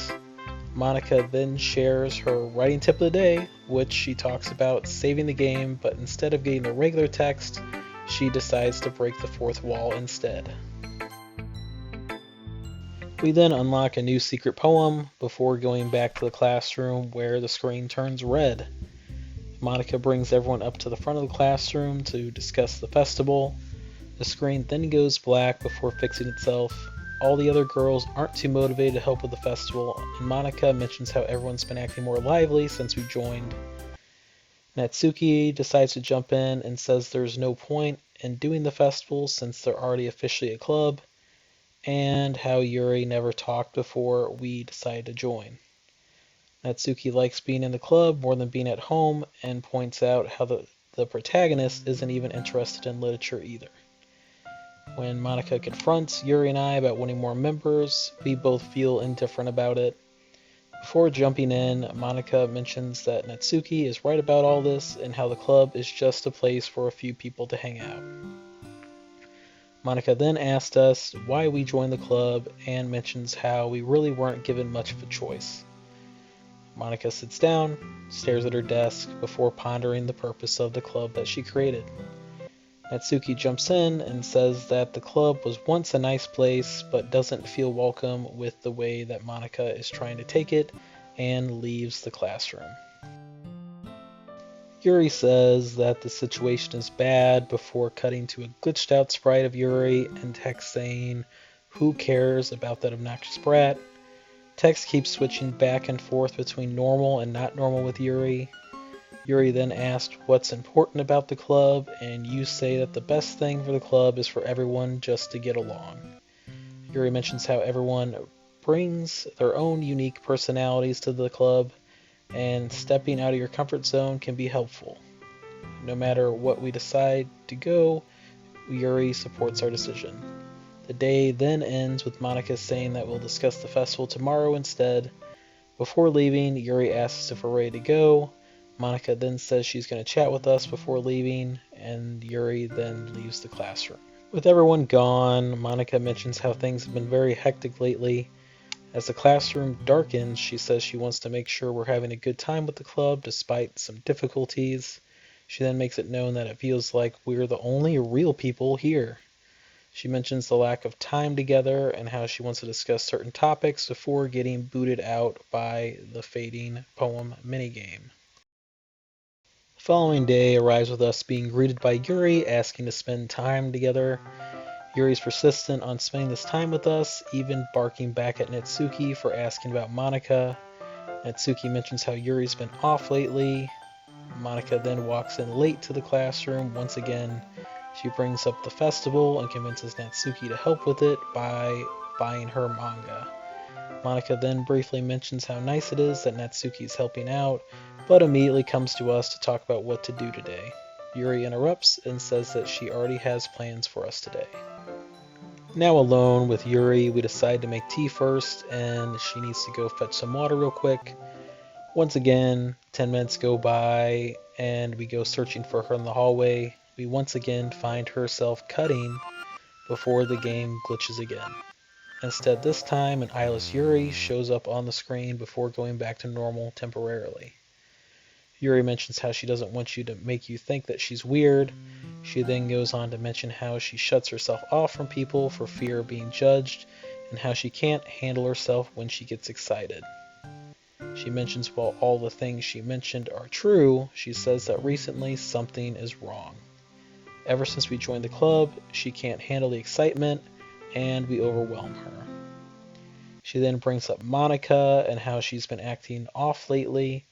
Monica then shares her writing tip of the day, which she talks about saving the game, but instead of getting the regular text, she decides to break the fourth wall instead. We then unlock a new secret poem before going back to the classroom where the screen turns red. Monica brings everyone up to the front of the classroom to discuss the festival. The screen then goes black before fixing itself. All the other girls aren't too motivated to help with the festival, and Monica mentions how everyone's been acting more lively since we joined. Natsuki decides to jump in and says there's no point in doing the festival since they're already officially a club, and how Yuri never talked before we decided to join. Natsuki likes being in the club more than being at home and points out how the protagonist isn't even interested in literature either. When Monica confronts Yuri and I about wanting more members, we both feel indifferent about it. Before jumping in, Monica mentions that Natsuki is right about all this and how the club is just a place for a few people to hang out. Monica then asked us why we joined the club and mentions how we really weren't given much of a choice. Monica sits down, stares at her desk before pondering the purpose of the club that she created. Natsuki jumps in and says that the club was once a nice place but doesn't feel welcome with the way that Monica is trying to take it and leaves the classroom. Yuri says that the situation is bad before cutting to a glitched out sprite of Yuri and text saying, "Who cares about that obnoxious brat?" Text keeps switching back and forth between normal and not normal with Yuri. Yuri then asked what's important about the club, and you say that the best thing for the club is for everyone just to get along. Yuri mentions how everyone brings their own unique personalities to the club, and stepping out of your comfort zone can be helpful. No matter what we decide to go, Yuri supports our decision. The day then ends with Monica saying that we'll discuss the festival tomorrow instead. Before leaving, Yuri asks if we're ready to go. Monica then says she's going to chat with us before leaving, and Yuri then leaves the classroom. With everyone gone, Monica mentions how things have been very hectic lately. As the classroom darkens, she says she wants to make sure we're having a good time with the club despite some difficulties. She then makes it known that it feels like we're the only real people here. She mentions the lack of time together and how she wants to discuss certain topics before getting booted out by the fading poem minigame. The following day arrives with us being greeted by Yuri asking to spend time together. Yuri's persistent on spending this time with us, even barking back at Natsuki for asking about Monika. Natsuki mentions how Yuri's been off lately. Monika then walks in late to the classroom once again. She brings up the festival and convinces Natsuki to help with it by buying her manga. Monika then briefly mentions how nice it is that Natsuki is helping out, but immediately comes to us to talk about what to do today. Yuri interrupts and says that she already has plans for us today. Now alone with Yuri, we decide to make tea first, and she needs to go fetch some water real quick. Once again, 10 minutes go by, and we go searching for her in the hallway. We once again find herself cutting before the game glitches again. Instead, this time, an eyeless Yuri shows up on the screen before going back to normal temporarily. Yuri mentions how she doesn't want you to make you think that she's weird. She then goes on to mention how she shuts herself off from people for fear of being judged, and how she can't handle herself when she gets excited. She mentions while all the things she mentioned are true, she says that recently something is wrong. Ever since we joined the club, she can't handle the excitement, and we overwhelm her. She then brings up Monika and how she's been acting off lately.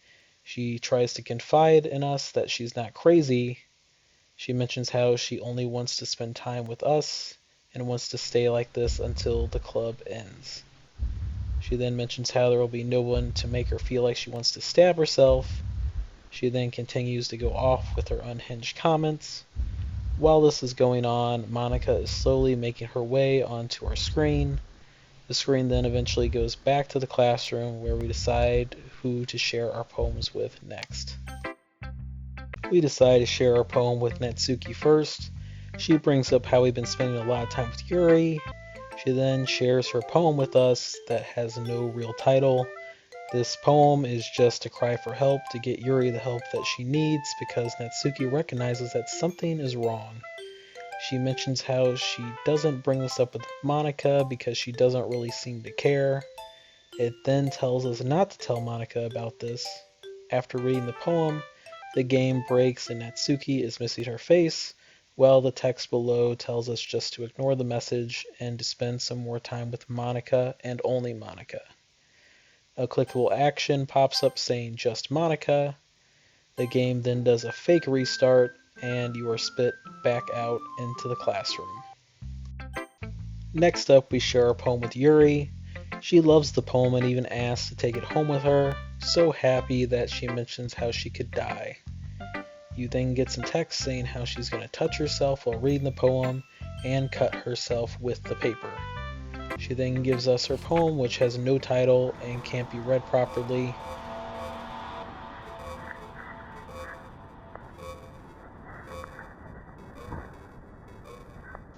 She tries to confide in us that she's not crazy. She mentions how she only wants to spend time with us and wants to stay like this until the club ends. She then mentions how there will be no one to make her feel like she wants to stab herself. She then continues to go off with her unhinged comments. While this is going on, Monika is slowly making her way onto our screen. The screen then eventually goes back to the classroom where we decide who to share our poems with next. We decide to share our poem with Natsuki first. She brings up how we've been spending a lot of time with Yuri. She then shares her poem with us that has no real title. This poem is just a cry for help to get Yuri the help that she needs because Natsuki recognizes that something is wrong. She mentions how she doesn't bring this up with Monika because she doesn't really seem to care. It then tells us not to tell Monika about this. After reading the poem, the game breaks and Natsuki is missing her face, while the text below tells us just to ignore the message and to spend some more time with Monika and only Monika. A clickable action pops up saying just Monika. The game then does a fake restart and you are spit back out into the classroom. Next up, we share our poem with Yuri. She loves the poem and even asks to take it home with her, so happy that she mentions how she could die. You then get some text saying how she's going to touch herself while reading the poem and cut herself with the paper. She then gives us her poem, which has no title and can't be read properly.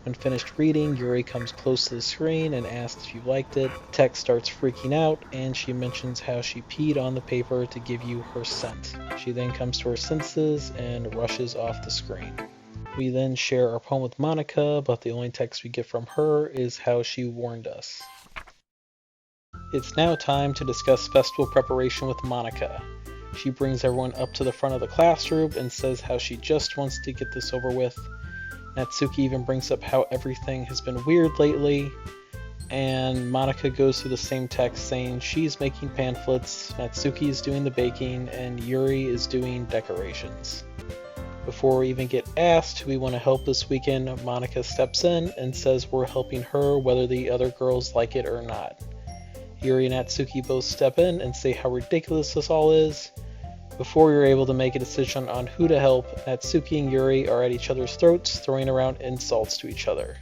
When finished reading, Yuri comes close to the screen and asks if you liked it. Text starts freaking out, and she mentions how she peed on the paper to give you her scent. She then comes to her senses and rushes off the screen. We then share our poem with Monika, but the only text we get from her is how she warned us. It's now time to discuss festival preparation with Monika. She brings everyone up to the front of the classroom and says how she just wants to get this over with. Natsuki even brings up how everything has been weird lately, and Monika goes through the same text saying she's making pamphlets, Natsuki is doing the baking, and Yuri is doing decorations. Before we even get asked who we want to help this weekend, Monika steps in and says we're helping her whether the other girls like it or not. Yuri and Natsuki both step in and say how ridiculous this all is. Before you're able to make a decision on who to help, Natsuki and Yuri are at each other's throats, throwing around insults to each other.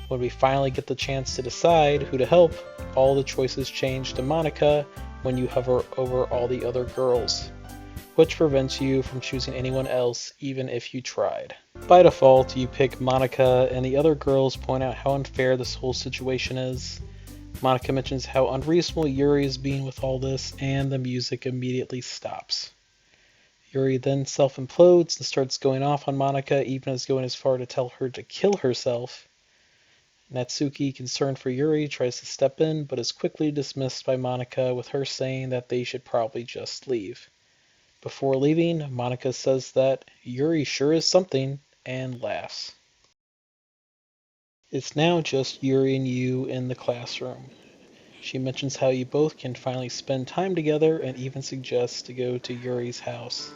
When we finally get the chance to decide who to help, all the choices change to Monika when you hover over all the other girls, which prevents you from choosing anyone else even if you tried. By default, you pick Monika, and the other girls point out how unfair this whole situation is. Monika mentions how unreasonable Yuri is being with all this, and the music immediately stops. Yuri then self-implodes and starts going off on Monika, even as going as far to tell her to kill herself. Natsuki, concerned for Yuri, tries to step in, but is quickly dismissed by Monika, with her saying that they should probably just leave. Before leaving, Monika says that Yuri sure is something, and laughs. It's now just Yuri and you in the classroom. She mentions how you both can finally spend time together and even suggests to go to Yuri's house.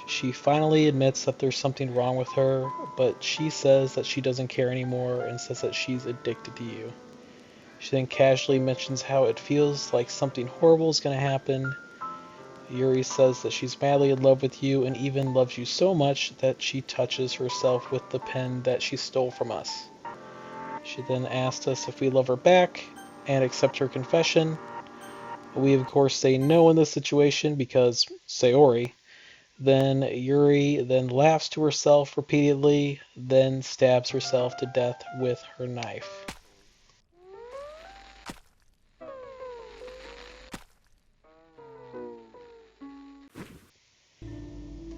She finally admits that there's something wrong with her, but she says that she doesn't care anymore and says that she's addicted to you. She then casually mentions how it feels like something horrible is going to happen. Yuri says that she's madly in love with you and even loves you so much that she touches herself with the pen that she stole from us. She then asks us if we love her back and accept her confession. We of course say no in this situation because Sayori. Then Yuri then laughs to herself repeatedly, then stabs herself to death with her knife.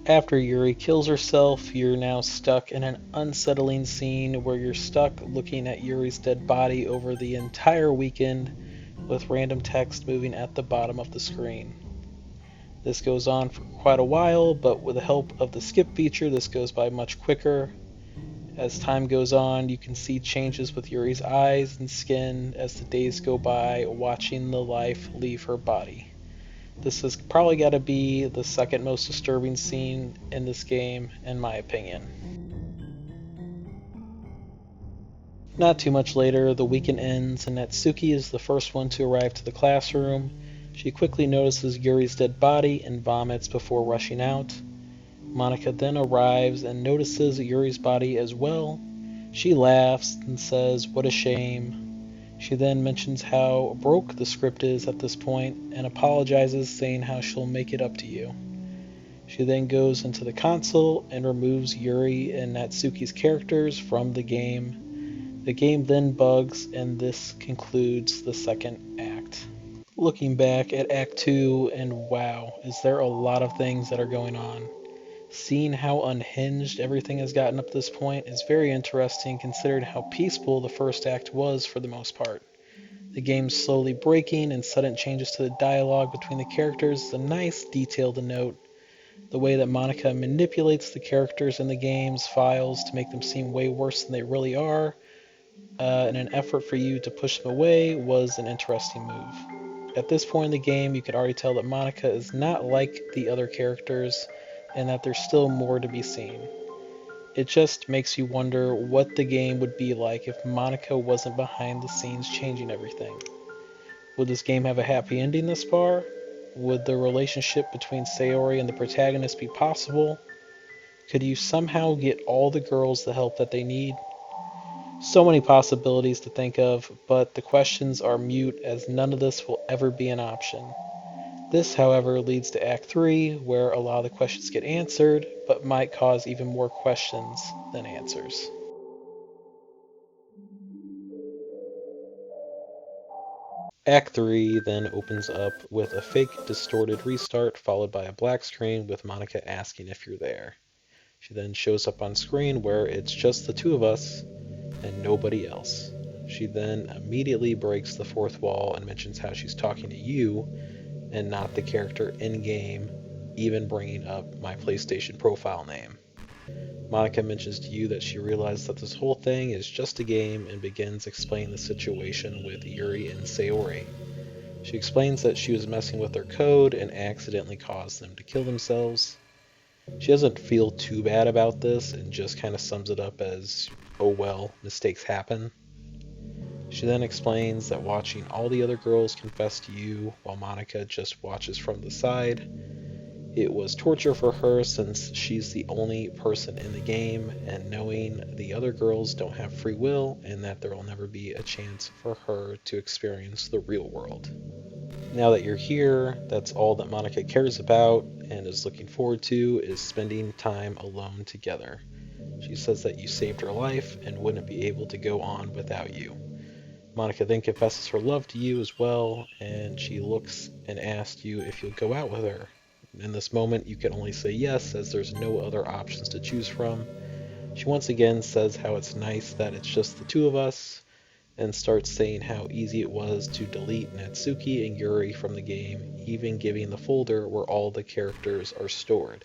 After Yuri kills herself, you're now stuck in an unsettling scene where you're stuck looking at Yuri's dead body over the entire weekend with random text moving at the bottom of the screen. This goes on for quite a while, but with the help of the skip feature, this goes by much quicker. As time goes on, you can see changes with Yuri's eyes and skin as the days go by, watching the life leave her body. This has probably got to be the second most disturbing scene in this game, in my opinion. Not too much later, the weekend ends, and Natsuki is the first one to arrive to the classroom. She quickly notices Yuri's dead body and vomits before rushing out. Monika then arrives and notices Yuri's body as well. She laughs and says, "What a shame." She then mentions how broke the script is at this point and apologizes, saying how she'll make it up to you. She then goes into the console and removes Yuri and Natsuki's characters from the game. The game then bugs, and this concludes the second act. Looking back at Act 2, and wow, is there a lot of things that are going on. Seeing how unhinged everything has gotten up to this point is very interesting, considering how peaceful the first act was for the most part. The game's slowly breaking and sudden changes to the dialogue between the characters is a nice detail to note. The way that Monika manipulates the characters in the game's files to make them seem way worse than they really are, in an effort for you to push them away, was an interesting move. At this point in the game, you can already tell that Monika is not like the other characters, and that there's still more to be seen. It just makes you wonder what the game would be like if Monika wasn't behind the scenes changing everything. Would this game have a happy ending this far? Would the relationship between Sayori and the protagonist be possible? Could you somehow get all the girls the help that they need? So many possibilities to think of, but the questions are mute as none of this will ever be an option. This, however, leads to Act 3, where a lot of the questions get answered, but might cause even more questions than answers. Act 3 then opens up with a fake distorted restart followed by a black screen with Monika asking if you're there. She then shows up on screen where it's just the two of us and nobody else. She then immediately breaks the fourth wall and mentions how she's talking to you and not the character in-game, even bringing up my PlayStation profile name. Monika mentions to you that she realizes that this whole thing is just a game and begins explaining the situation with Yuri and Sayori. She explains that she was messing with their code and accidentally caused them to kill themselves. She doesn't feel too bad about this and just kind of sums it up as, oh well, mistakes happen. She then explains that watching all the other girls confess to you while Monika just watches from the side, it was torture for her since she's the only person in the game, and knowing the other girls don't have free will and that there will never be a chance for her to experience the real world. Now that you're here, that's all that Monika cares about and is looking forward to is spending time alone together. She says that you saved her life and wouldn't be able to go on without you. Monika then confesses her love to you as well, and she looks and asks you if you'll go out with her. In this moment, you can only say yes, as there's no other options to choose from. She once again says how it's nice that it's just the two of us, and starts saying how easy it was to delete Natsuki and Yuri from the game, even giving the folder where all the characters are stored.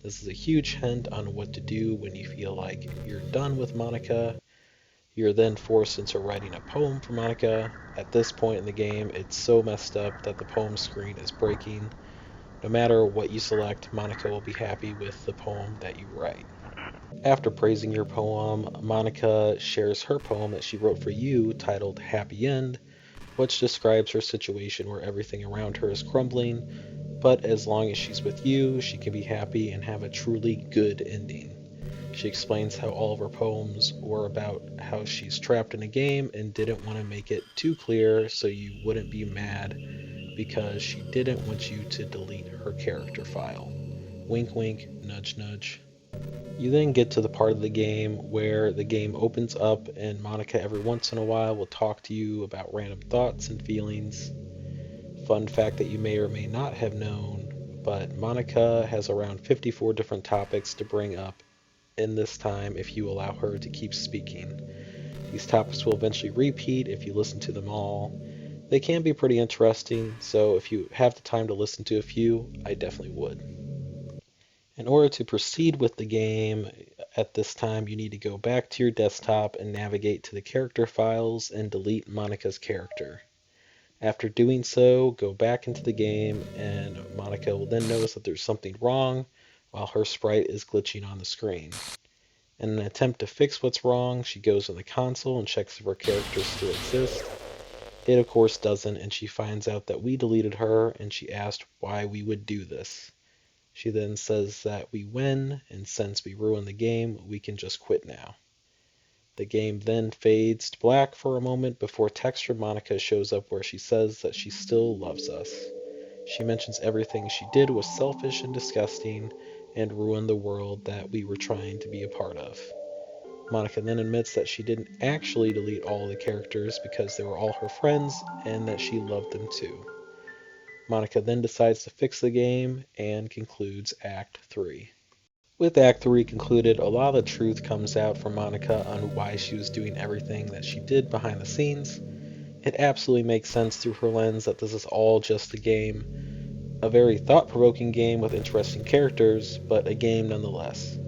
This is a huge hint on what to do when you feel like you're done with Monika. You're then forced into writing a poem for Monika. At this point in the game, it's so messed up that the poem screen is breaking. No matter what you select, Monika will be happy with the poem that you write. After praising your poem, Monika shares her poem that she wrote for you titled Happy End, which describes her situation where everything around her is crumbling, but as long as she's with you, she can be happy and have a truly good ending. She explains how all of her poems were about how she's trapped in a game and didn't want to make it too clear so you wouldn't be mad because she didn't want you to delete her character file. Wink wink, nudge nudge. You then get to the part of the game where the game opens up and Monika every once in a while will talk to you about random thoughts and feelings. Fun fact that you may or may not have known, but Monika has around 54 different topics to bring up in this time if you allow her to keep speaking. These topics will eventually repeat if you listen to them all. They can be pretty interesting, so if you have the time to listen to a few, I definitely would. In order to proceed with the game, at this time you need to go back to your desktop and navigate to the character files and delete Monika's character. After doing so, go back into the game and Monika will then notice that there's something wrong while her sprite is glitching on the screen. In an attempt to fix what's wrong, she goes in the console and checks if her character still exists. It of course doesn't, and she finds out that we deleted her, and she asked why we would do this. She then says that we win, and since we ruined the game, we can just quit now. The game then fades to black for a moment before text from Monika shows up where she says that she still loves us. She mentions everything she did was selfish and disgusting and ruined the world that we were trying to be a part of. Monika then admits that she didn't actually delete all the characters because they were all her friends and that she loved them too. Monika then decides to fix the game and concludes Act 3. With Act 3 concluded, a lot of the truth comes out from Monika on why she was doing everything that she did behind the scenes. It absolutely makes sense through her lens that this is all just a game. A very thought-provoking game with interesting characters, but a game nonetheless.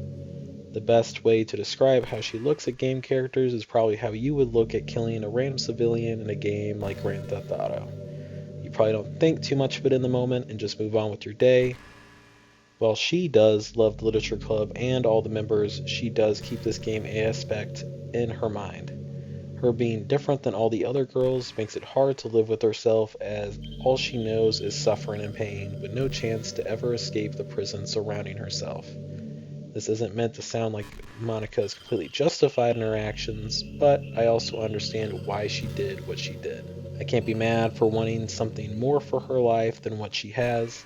The best way to describe how she looks at game characters is probably how you would look at killing a random civilian in a game like Grand Theft Auto. You probably don't think too much of it in the moment and just move on with your day. While she does love the Literature Club and all the members, she does keep this game aspect in her mind. Her being different than all the other girls makes it hard to live with herself, as all she knows is suffering and pain, with no chance to ever escape the prison surrounding herself. This isn't meant to sound like Monika is completely justified in her actions, but I also understand why she did what she did. I can't be mad for wanting something more for her life than what she has.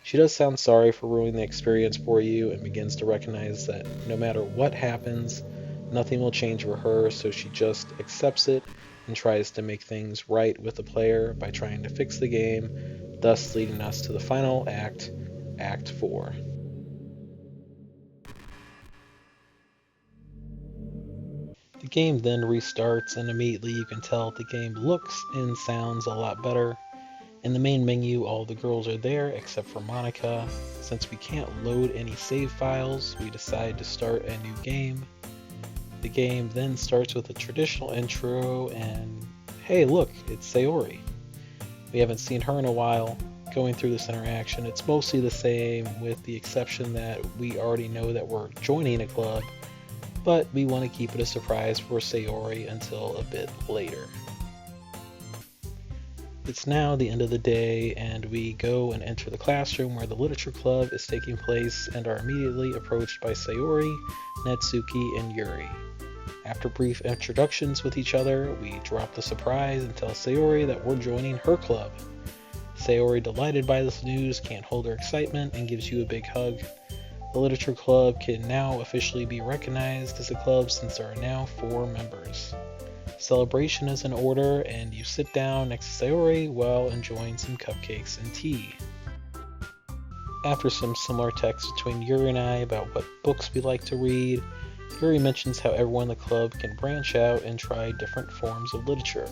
She does sound sorry for ruining the experience for you and begins to recognize that no matter what happens, nothing will change for her, so she just accepts it and tries to make things right with the player by trying to fix the game, thus leading us to the final act, Act 4. The game then restarts, and immediately you can tell the game looks and sounds a lot better. In the main menu, all the girls are there except for Monika. Since we can't load any save files, we decide to start a new game. The game then starts with a traditional intro, and hey look, it's Sayori. We haven't seen her in a while. Going through this interaction, it's mostly the same with the exception that we already know that we're joining a club, but we want to keep it a surprise for Sayori until a bit later. It's now the end of the day, and we go and enter the classroom where the Literature Club is taking place and are immediately approached by Sayori, Natsuki, and Yuri. After brief introductions with each other, we drop the surprise and tell Sayori that we're joining her club. Sayori, delighted by this news, can't hold her excitement and gives you a big hug. The Literature Club can now officially be recognized as a club since there are now 4 members. Celebration is in order, and you sit down next to Sayori while enjoying some cupcakes and tea. After some similar texts between Yuri and I about what books we like to read, Yuri mentions how everyone in the club can branch out and try different forms of literature.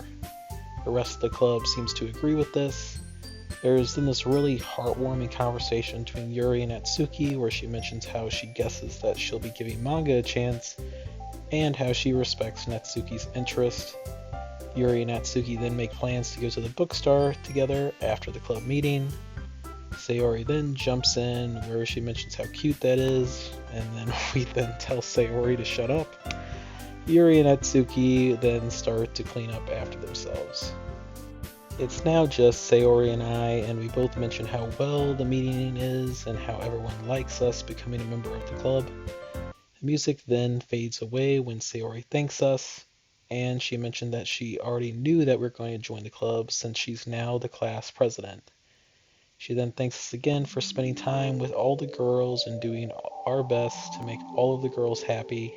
The rest of the club seems to agree with this. There's then this really heartwarming conversation between Yuri and Natsuki where she mentions how she guesses that she'll be giving manga a chance and how she respects Natsuki's interest. Yuri and Natsuki then make plans to go to the bookstore together after the club meeting. Sayori then jumps in where she mentions how cute that is, and then we then tell Sayori to shut up. Yuri and Natsuki then start to clean up after themselves. It's now just Sayori and I, and we both mention how well the meeting is and how everyone likes us becoming a member of the club. The music then fades away when Sayori thanks us, and she mentioned that she already knew that we're going to join the club since she's now the class president. She then thanks us again for spending time with all the girls and doing our best to make all of the girls happy.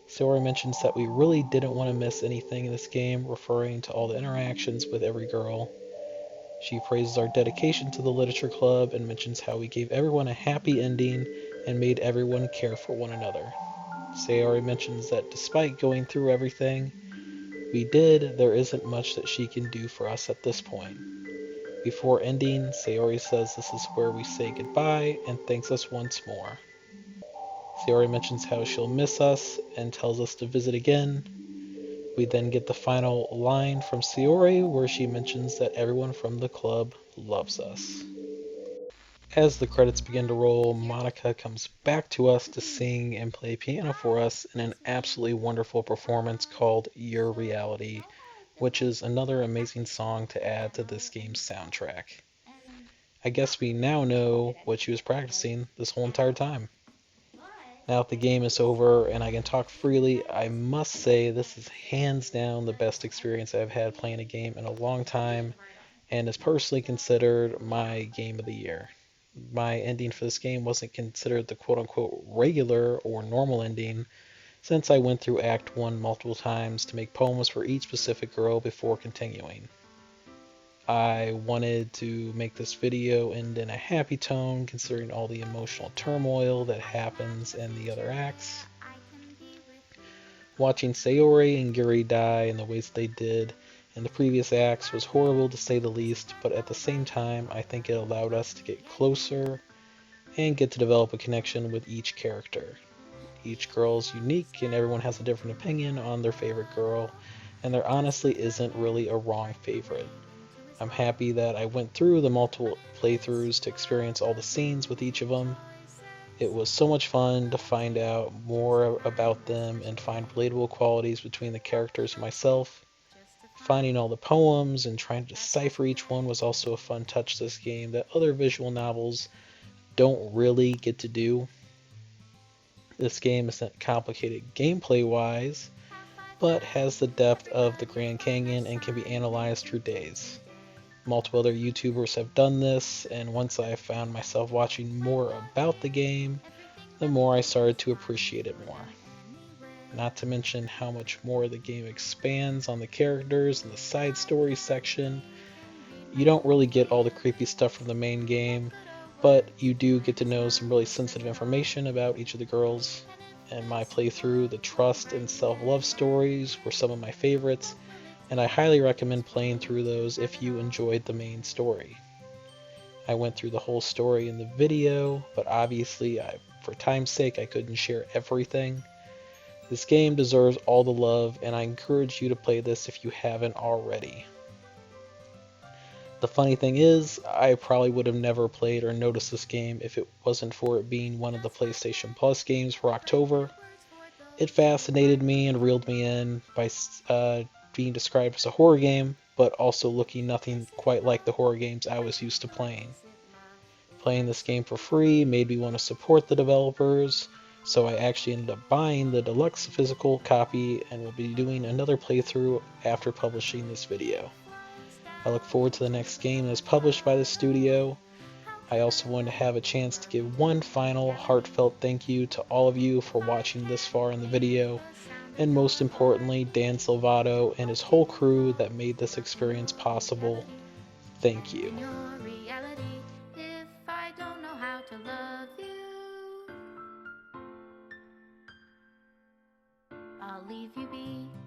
Sayori mentions that we really didn't want to miss anything in this game, referring to all the interactions with every girl. She praises our dedication to the literature club and mentions how we gave everyone a happy ending and made everyone care for one another. Sayori mentions that despite going through everything we did, there isn't much that she can do for us at this point. Before ending, Sayori says this is where we say goodbye and thanks us once more. Sayori mentions how she'll miss us and tells us to visit again. We then get the final line from Sayori where she mentions that everyone from the club loves us. As the credits begin to roll, Monica comes back to us to sing and play piano for us in an absolutely wonderful performance called Your Reality, which is another amazing song to add to this game's soundtrack. I guess we now know what she was practicing this whole entire time. Now that the game is over and I can talk freely, I must say this is hands down the best experience I've had playing a game in a long time, and is personally considered my game of the year. My ending for this game wasn't considered the quote-unquote regular or normal ending, since I went through Act 1 multiple times to make poems for each specific girl before continuing. I wanted to make this video end in a happy tone considering all the emotional turmoil that happens in the other acts. Watching Sayori and Yuri die in the ways they did in the previous acts was horrible to say the least, but at the same time I think it allowed us to get closer and get to develop a connection with each character. Each girl is unique and everyone has a different opinion on their favorite girl, and there honestly isn't really a wrong favorite. I'm happy that I went through the multiple playthroughs to experience all the scenes with each of them. It was so much fun to find out more about them and find relatable qualities between the characters and myself. Finding all the poems and trying to decipher each one was also a fun touch to this game that other visual novels don't really get to do. This game isn't complicated gameplay-wise, but has the depth of the Grand Canyon and can be analyzed for days. Multiple other YouTubers have done this, and once I found myself watching more about the game, the more I started to appreciate it more. Not to mention how much more the game expands on the characters in the side story section. You don't really get all the creepy stuff from the main game, but you do get to know some really sensitive information about each of the girls. In my playthrough, the trust and self-love stories were some of my favorites, and I highly recommend playing through those if you enjoyed the main story. I went through the whole story in the video, but obviously, for time's sake, I couldn't share everything. This game deserves all the love, and I encourage you to play this if you haven't already. The funny thing is, I probably would have never played or noticed this game if it wasn't for it being one of the PlayStation Plus games for October. It fascinated me and reeled me in by being described as a horror game, but also looking nothing quite like the horror games I was used to playing. Playing this game for free made me want to support the developers, so I actually ended up buying the deluxe physical copy and will be doing another playthrough after publishing this video. I look forward to the next game that is published by the studio. I also want to have a chance to give one final heartfelt thank you to all of you for watching this far in the video, and most importantly, Dan Silvato and his whole crew that made this experience possible. Thank you. leave you be.